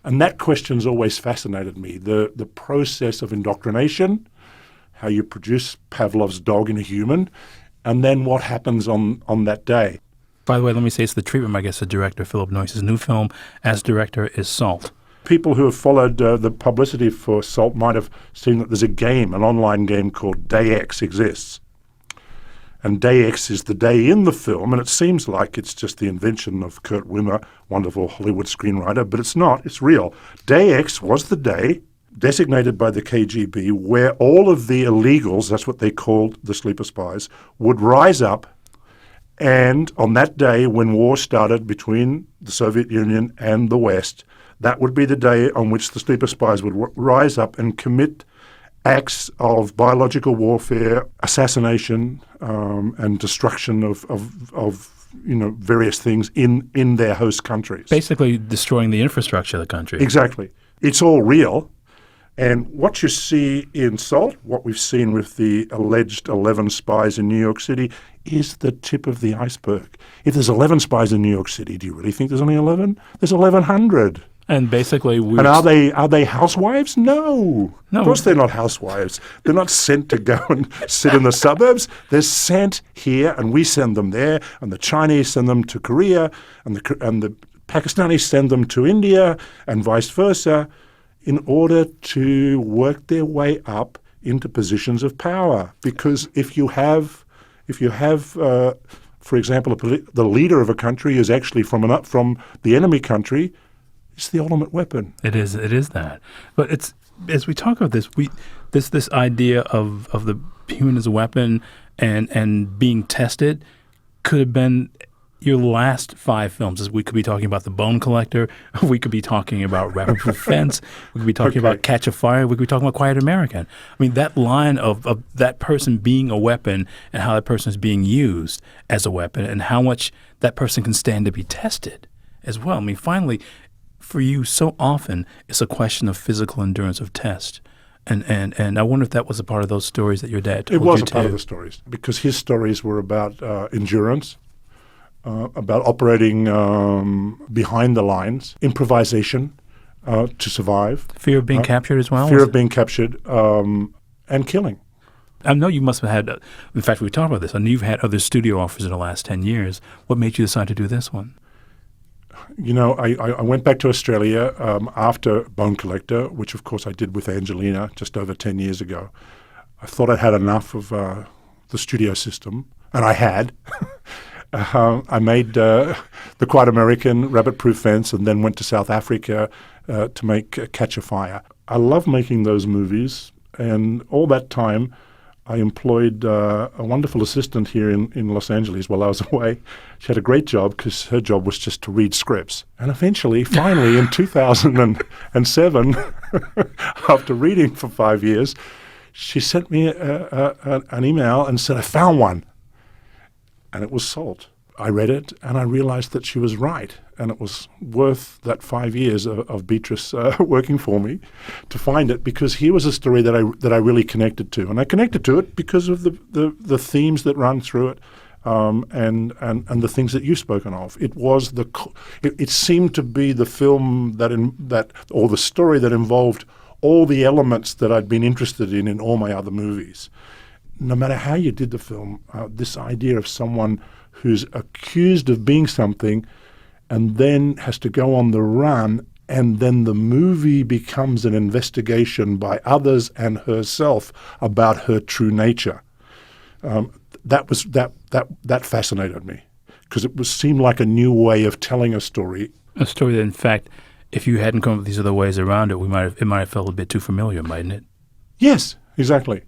A: And that question's always fascinated me. The process of indoctrination, how you produce Pavlov's dog in a human, and then what happens on that day.
H: By the way, let me say it's the treatment, I guess, the director, Philip Noyce's new film as director is Sol't.
A: People who have followed the publicity for Sol't might have seen that there's a game, an online game called Day X exists. And Day X is the day in the film, and it seems like it's just the invention of Kurt Wimmer, wonderful Hollywood screenwriter, but it's not. It's real. Day X was the day designated by the KGB where all of the illegals, that's what they called the sleeper spies, would rise up. And on that day, when war started between the Soviet Union and the West, that would be the day on which the sleeper spies would rise up and commit acts of biological warfare, assassination, and destruction of various things in their host countries.
H: Basically destroying the infrastructure of the country.
A: Exactly. It's all real. And what you see in Sol't, what we've seen with the alleged 11 spies in New York City, is the tip of the iceberg. If there's 11 spies in New York City, do you really think there's only 11? There's 1,100.
H: And basically,
A: and are they housewives? No. Of course they're not housewives. They're not sent to go and sit in the suburbs. They're sent here, and we send them there, and the Chinese send them to Korea, and the Pakistanis send them to India, and vice versa, in order to work their way up into positions of power. Because if you have, for example, the leader of a country is actually from the enemy country, it's the ultimate weapon.
H: It is that. But it's, as we talk about this, this idea of the human as a weapon and being tested could have been your last 5 films. We could be talking about The Bone Collector. We could be talking about Rapid Proof Fence. We could be talking about Catch a Fire. We could be talking about Quiet American. I mean, that line of that person being a weapon and how that person is being used as a weapon and how much that person can stand to be tested as well. I mean, finally, for you, so often it's a question of physical endurance of test. And I wonder if that was a part of those stories that your dad told you.
A: It was a part of the stories, because his stories were about endurance, about operating behind the lines, improvisation to survive.
H: Fear of being captured as well?
A: Fear of being captured and killing.
H: I know you must have had, in fact, we talked about this, I know you've had other studio offers in the last 10 years. What made you decide to do this one?
A: You know, I went back to Australia after Bone Collector, which of course I did with Angelina just over 10 years ago. I thought I'd had enough of the studio system, and I had. I made The Quiet American, Rabbit Proof Fence, and then went to South Africa to make Catch a Fire. I love making those movies, and all that time I employed a wonderful assistant here in Los Angeles while I was away. She had a great job because her job was just to read scripts. And eventually, finally, in 2007, after reading for 5 years, she sent me an email and said, I found one. And it was Sol't. I read it and I realized that she was right. And it was worth that 5 years of Beatrice working for me to find it, because here was a story that I really connected to. And I connected to it because of the themes that run through it and the things that you've spoken of. It was it seemed to be the film or the story that involved all the elements that I'd been interested in all my other movies. No matter how you did the film, this idea of someone who's accused of being something and then has to go on the run, and then the movie becomes an investigation by others and herself about her true nature. That fascinated me, because it seemed like a new way of telling a story.
H: A story that, in fact, if you hadn't come up with these other ways around it, it might have felt a bit too familiar, mightn't it?
A: Yes, exactly.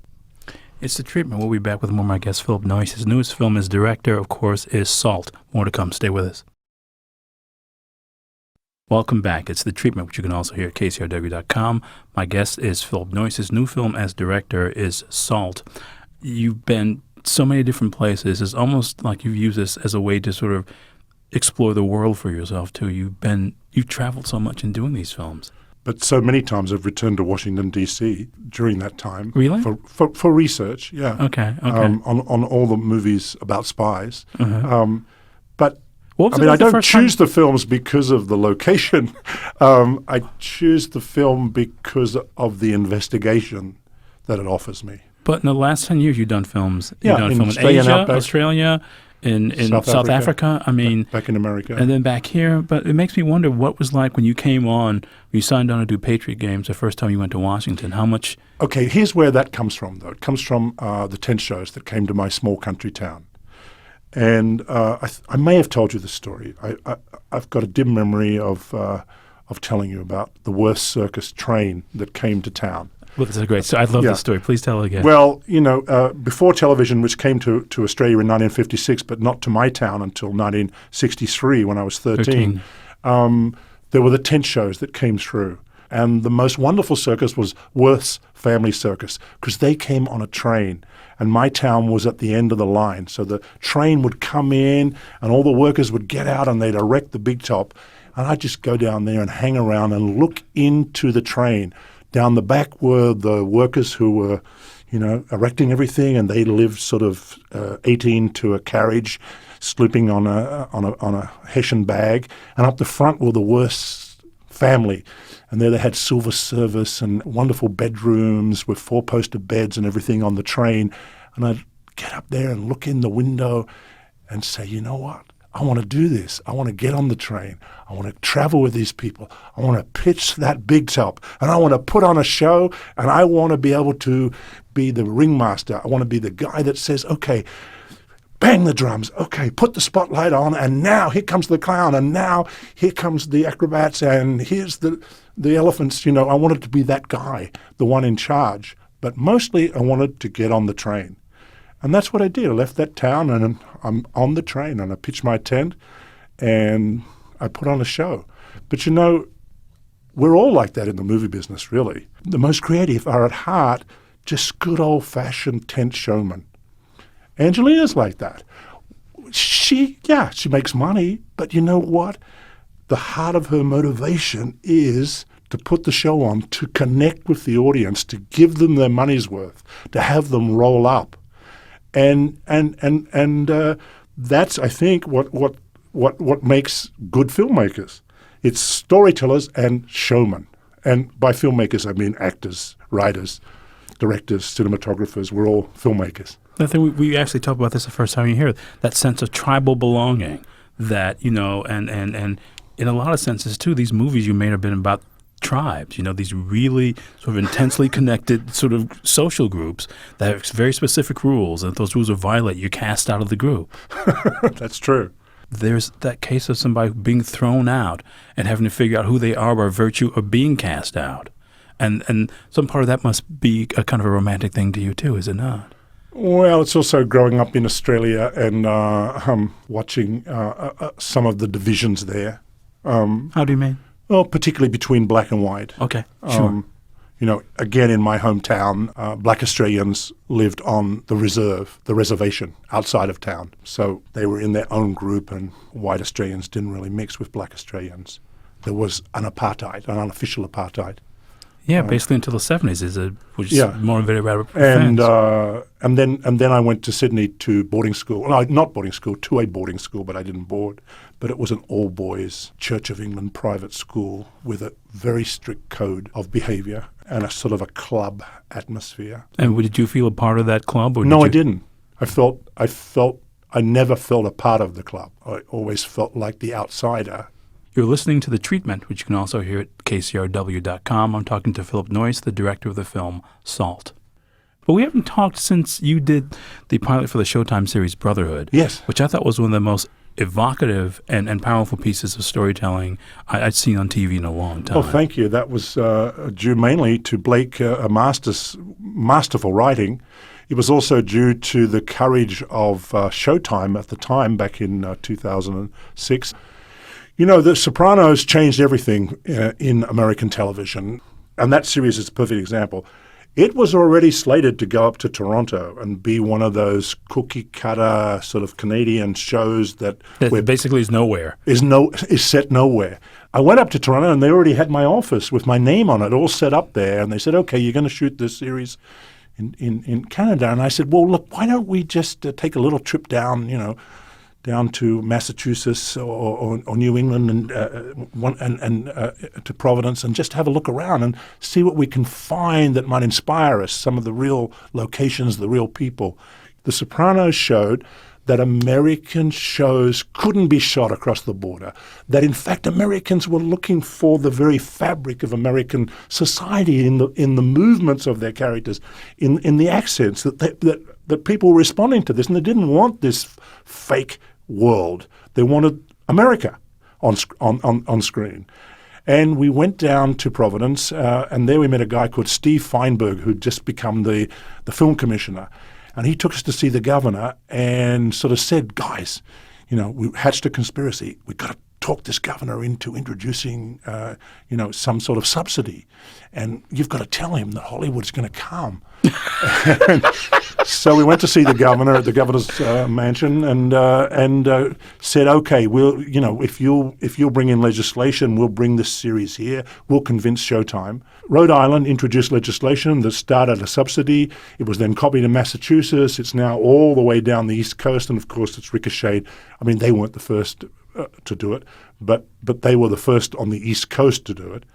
H: It's The Treatment. We'll be back with more of my guest, Philip Noyce. His newest film as director, of course, is Sol't. More to come. Stay with us. Welcome back. It's The Treatment, which you can also hear at kcrw.com. My guest is Philip Noyce. His new film as director is Salt. You've been so many different places. It's almost like you've used this as a way to sort of explore the world for yourself, too. You've traveled so much in doing these films.
A: But so many times I've returned to Washington, D.C. during that time.
H: Really?
A: For research, yeah.
H: Okay.
A: On all the movies about spies.
H: Uh-huh.
A: But I don't choose the films because of the location. I choose the film because of the investigation that it offers me.
H: But in the last 10 years, you've done films. You've done
A: in
H: film in
A: Australian
H: Asia,
A: outback,
H: Australia, in South Africa. I mean,
A: back in America.
H: And then back here. But it makes me wonder what was like when you came on, you signed on to do Patriot Games the first time you went to Washington. How much?
A: Okay, here's where that comes from, though. It comes from the tent shows that came to my small country town. And I may have told you the story. I've got a dim memory of telling you about the worst circus train that came to town.
H: Well, this is great. So I love this story. Please tell it again.
A: Well, before television, which came to Australia in 1956, but not to my town until 1963 when I was 13. There were the tent shows that came through. And the most wonderful circus was Worth's Family Circus, because they came on a train. And my town was at the end of the line. So the train would come in and all the workers would get out and they'd erect the big top. And I'd just go down there and hang around and look into the train. Down the back were the workers who were, erecting everything, and they lived sort of 18 to a carriage, sleeping on a Hessian bag. And up the front were the Worth's family. And there they had silver service and wonderful bedrooms with four-poster beds and everything on the train. And I'd get up there and look in the window and say, you know what? I want to do this. I want to get on the train. I want to travel with these people. I want to pitch that big top. And I want to put on a show, and I want to be able to be the ringmaster. I want to be the guy that says, okay, bang the drums. Okay, put the spotlight on, and now here comes the clown, and now here comes the acrobats, and here's the elephants. I wanted to be that guy, the one in charge. But mostly I wanted to get on the train. And that's what I did. I left that town, and I'm on the train, and I pitched my tent, and I put on a show. But we're all like that in the movie business, really. The most creative are at heart just good old-fashioned tent showmen. Angelina's like that. She makes money, but you know what? The heart of her motivation is to put the show on, to connect with the audience, to give them their money's worth, to have them roll up. And that's, I think, what makes good filmmakers. It's storytellers and showmen. And by filmmakers, I mean actors, writers, directors, cinematographers. We're all filmmakers.
H: I think we actually talked about this the first time you hear it, that sense of tribal belonging that, and in a lot of senses, too, these movies you made have been about tribes, these really sort of intensely connected sort of social groups that have very specific rules, and if those rules are violated, you're cast out of the group.
A: That's true.
H: There's that case of somebody being thrown out and having to figure out who they are by virtue of being cast out. And some part of that must be a kind of a romantic thing to you, too, is it not?
A: Well, it's also growing up in Australia and watching some of the divisions there.
H: How do you mean?
A: Well, particularly between black and white.
H: Okay, sure.
A: Again, in my hometown, black Australians lived on the reservation outside of town. So they were in their own group, and white Australians didn't really mix with black Australians. There was an unofficial apartheid.
H: Yeah, basically until the 70s, which is more of a rather
A: and then I went to Sydney to boarding school. No, not boarding school, to a boarding school, but I didn't board. But it was an all-boys Church of England private school with a very strict code of behaviour and a sort of a club atmosphere.
H: And did you feel a part of that club?
A: No, I didn't. I never felt a part of the club. I always felt like the outsider.
H: You're listening to The Treatment, which you can also hear at kcrw.com. I'm talking to Philip Noyce, the director of the film Salt. But we haven't talked since you did the pilot for the Showtime series Brotherhood.
A: Yes.
H: Which I thought was one of the most evocative and powerful pieces of storytelling I'd seen on TV in a long time.
A: Oh, thank you. That was due mainly to Blake, a masterful writing. It was also due to the courage of Showtime at the time, back in 2006. You know, The Sopranos changed everything in American television, and that series is a perfect example. It was already slated to go up to Toronto and be one of those cookie-cutter sort of Canadian shows that
H: basically is nowhere.
A: Is set nowhere. I went up to Toronto and they already had my office with my name on it all set up there, and they said, "Okay, you're going to shoot this series in Canada." And I said, "Well, look, why don't we just take a little trip down, down to Massachusetts or New England and to Providence and just have a look around and see what we can find that might inspire us, some of the real locations, the real people." The Sopranos showed that American shows couldn't be shot across the border, that in fact Americans were looking for the very fabric of American society in the movements of their characters, in the accents, that people were responding to this, and they didn't want this fake world. They wanted America on screen. And we went down to Providence, and there we met a guy called Steve Feinberg, who'd just become the film commissioner. And he took us to see the governor and sort of said, "Guys, we hatched a conspiracy. We've got to talk this governor into introducing, some sort of subsidy. And you've got to tell him that Hollywood's going to come." And so we went to see the governor at the governor's mansion and said, "Okay, if you'll bring in legislation, we'll bring this series here. We'll convince Showtime." Rhode Island introduced legislation that started a subsidy. It was then copied in Massachusetts. It's now all the way down the East Coast, and of course it's ricocheted. I mean, they weren't the first to do it, but they were the first on the East Coast to do it.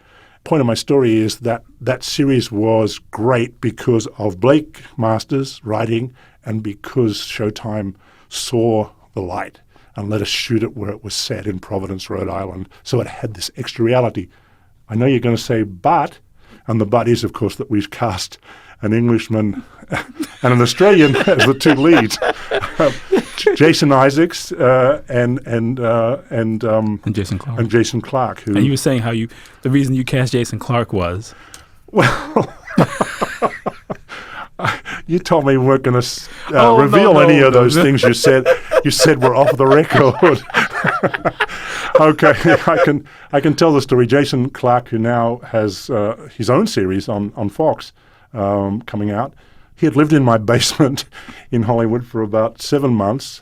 A: Point of my story is that series was great because of Blake Masters writing and because Showtime saw the light and let us shoot it where it was set in Providence, Rhode Island. So it had this extra reality. I know you're going to say but, and the but is, of course, that we've cast an Englishman and an Australian as the two leads. Jason Isaacs and
H: Jason Clarke.
A: And Jason Clarke.
H: And you were saying how the reason you cast Jason Clarke was?
A: Well, you told me we weren't going to reveal any of those things you said. You said we're off the record. Okay, I can tell the story. Jason Clarke, who now has his own series on Fox coming out, he had lived in my basement in Hollywood for about 7 months.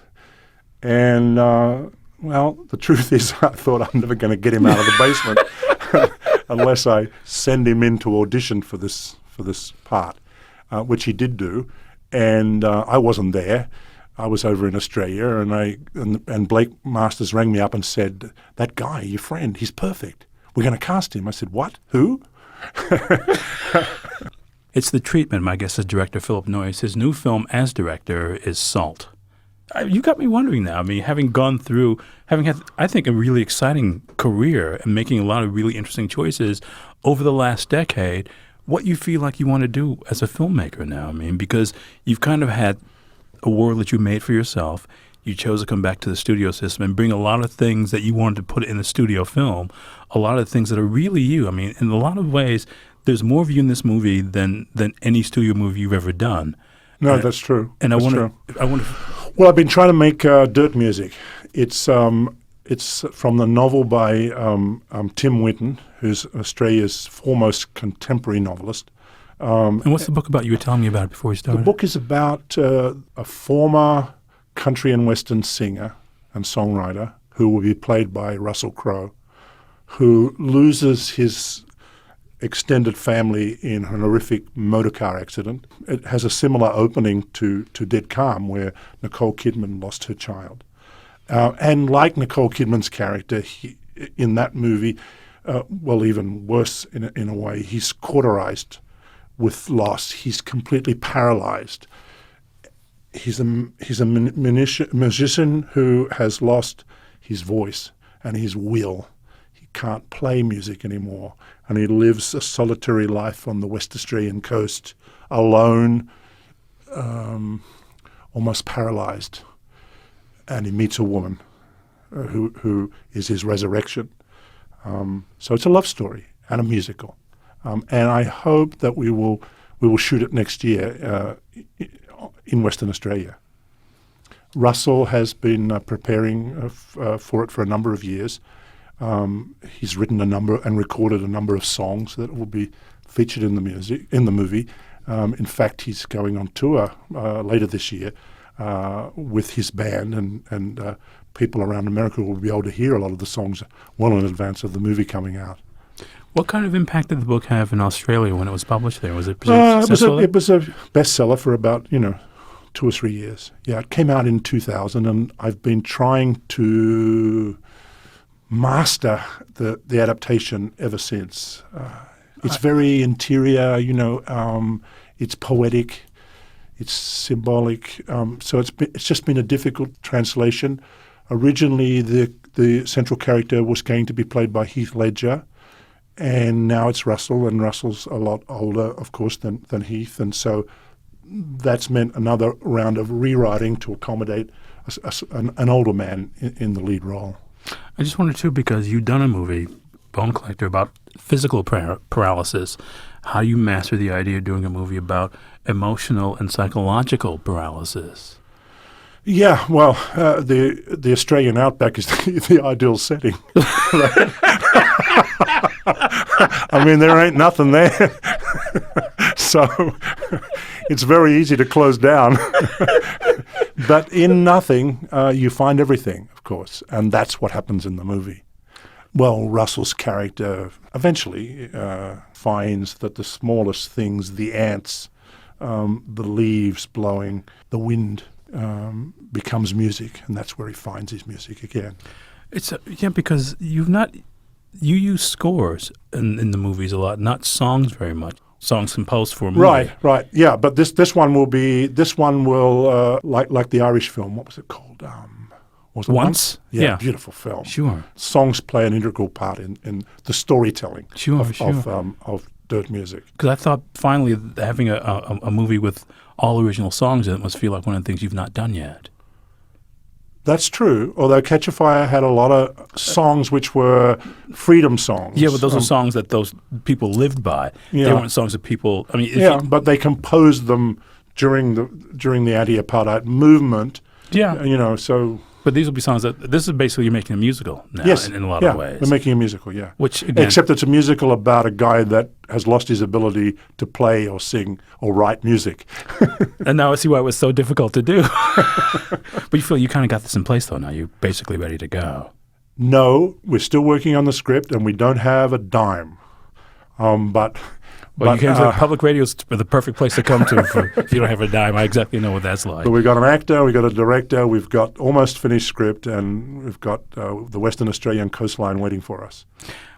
A: And, the truth is I thought I'm never going to get him out of the basement unless I send him in to audition for this part, which he did do. And I wasn't there. I was over in Australia, and Blake Masters rang me up and said, "That guy, your friend, he's perfect. We're going to cast him." I said, "What? Who?"
H: It's The Treatment. My guest is director Philip Noyce. His new film as director is Salt. You got me wondering now. I mean, having had, I think, a really exciting career and making a lot of really interesting choices over the last decade, what you feel like you want to do as a filmmaker now. I mean, because you've kind of had a world that you made for yourself. You chose to come back to the studio system and bring a lot of things that you wanted to put in a studio film, a lot of things that are really you. I mean, in a lot of ways, there's more of you in this movie than any studio movie you've ever done.
A: No, that's true.
H: And I want to.
A: Well, I've been trying to make dirt music. It's from the novel by Tim Winton, who's Australia's foremost contemporary novelist.
H: And what's the book about? You were telling me about it before we started.
A: The book is about a former country and western singer and songwriter who will be played by Russell Crowe, who loses his extended family in an horrific motorcar accident. It has a similar opening to Dead Calm, where Nicole Kidman lost her child. And like Nicole Kidman's character in that movie, even worse in a way, he's cauterized with loss. He's completely paralyzed. He's a musician who has lost his voice and his will. He can't play music anymore, and he lives a solitary life on the West Australian coast, alone, almost paralyzed. And he meets a woman who is his resurrection. So it's a love story and a musical. And I hope that we will shoot it next year in Western Australia. Russell has been preparing for it for a number of years. He's written a number and recorded a number of songs that will be featured in the movie. In fact, he's going on tour later this year with his band, and people around America will be able to hear a lot of the songs well in advance of the movie coming out.
H: What kind of impact did the book have in Australia when it was published there? Was it successful?
A: It was a bestseller for about 2 or 3 years. Yeah, it came out in 2000, and I've been trying to master the adaptation ever since. It's very interior, it's poetic, it's symbolic. So it's just been a difficult translation. Originally, the central character was going to be played by Heath Ledger, and now it's Russell, and Russell's a lot older, of course, than Heath, and so that's meant another round of rewriting to accommodate an older man in the lead role.
H: I just wondered, too, because you've done a movie, Bone Collector, about physical paralysis. How do you master the idea of doing a movie about emotional and psychological paralysis?
A: Yeah, well, the Australian outback is the ideal setting. I mean, there ain't nothing there. So it's very easy to close down. But in nothing, you find everything, of course, and that's what happens in the movie. Well, Russell's character eventually finds that the smallest things, the ants, the leaves blowing, the wind, becomes music, and that's where he finds his music again.
H: It's because you use scores in the movies a lot, not songs very much. Songs composed for a movie.
A: Right. Yeah, but this one will like the Irish film. What was it called? Was it Once? Yeah, beautiful film.
H: Sure.
A: Songs play an integral part in the storytelling of dirt music.
H: Because I thought finally having a movie with all original songs in it must feel like one of the things you've not done yet.
A: That's true, although Catch a Fire had a lot of songs which were freedom songs.
H: Yeah, but those are songs that those people lived by. Yeah. They weren't songs that people... I mean,
A: but they composed them during the anti-apartheid movement.
H: Yeah.
A: So...
H: But these will be songs that... This is basically you're making a musical now in a lot of ways.
A: We're making a musical, yeah.
H: Which, again...
A: Except it's a musical about a guy that has lost his ability to play or sing or write music.
H: And now I see why it was so difficult to do. But you feel you kind of got this in place, though, now. You're basically ready to go.
A: No, we're still working on the script, and we don't have a dime.
H: Well, you came to public radio is the perfect place to come to if you don't have a dime. I exactly know what that's like.
A: But we've got an actor, we've got a director, we've got almost finished script, and we've got the Western Australian coastline waiting for us.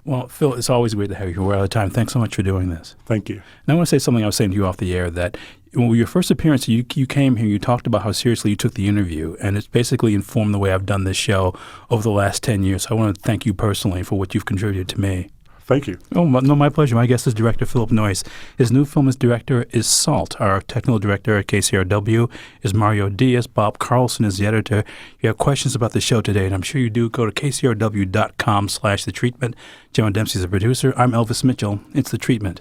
H: Well, Phil, it's always weird to have you. We're out of time. Thanks so much for doing this.
A: Thank you.
H: And I want to say something I was saying to you off the air, that when your first appearance, you came here, you talked about how seriously you took the interview, and it's basically informed the way I've done this show over the last 10 years. So I want to thank you personally for what you've contributed to me.
A: Thank you.
H: Oh, no, my pleasure. My guest is director Philip Noyce. His new film as director is Solт. Our technical director at KCRW is Mario Diaz. Bob Carlson is the editor. If you have questions about the show today, and I'm sure you do, go to kcrw.com/thetreatment. Gemma Dempsey is the producer. I'm Elvis Mitchell. It's The Treatment.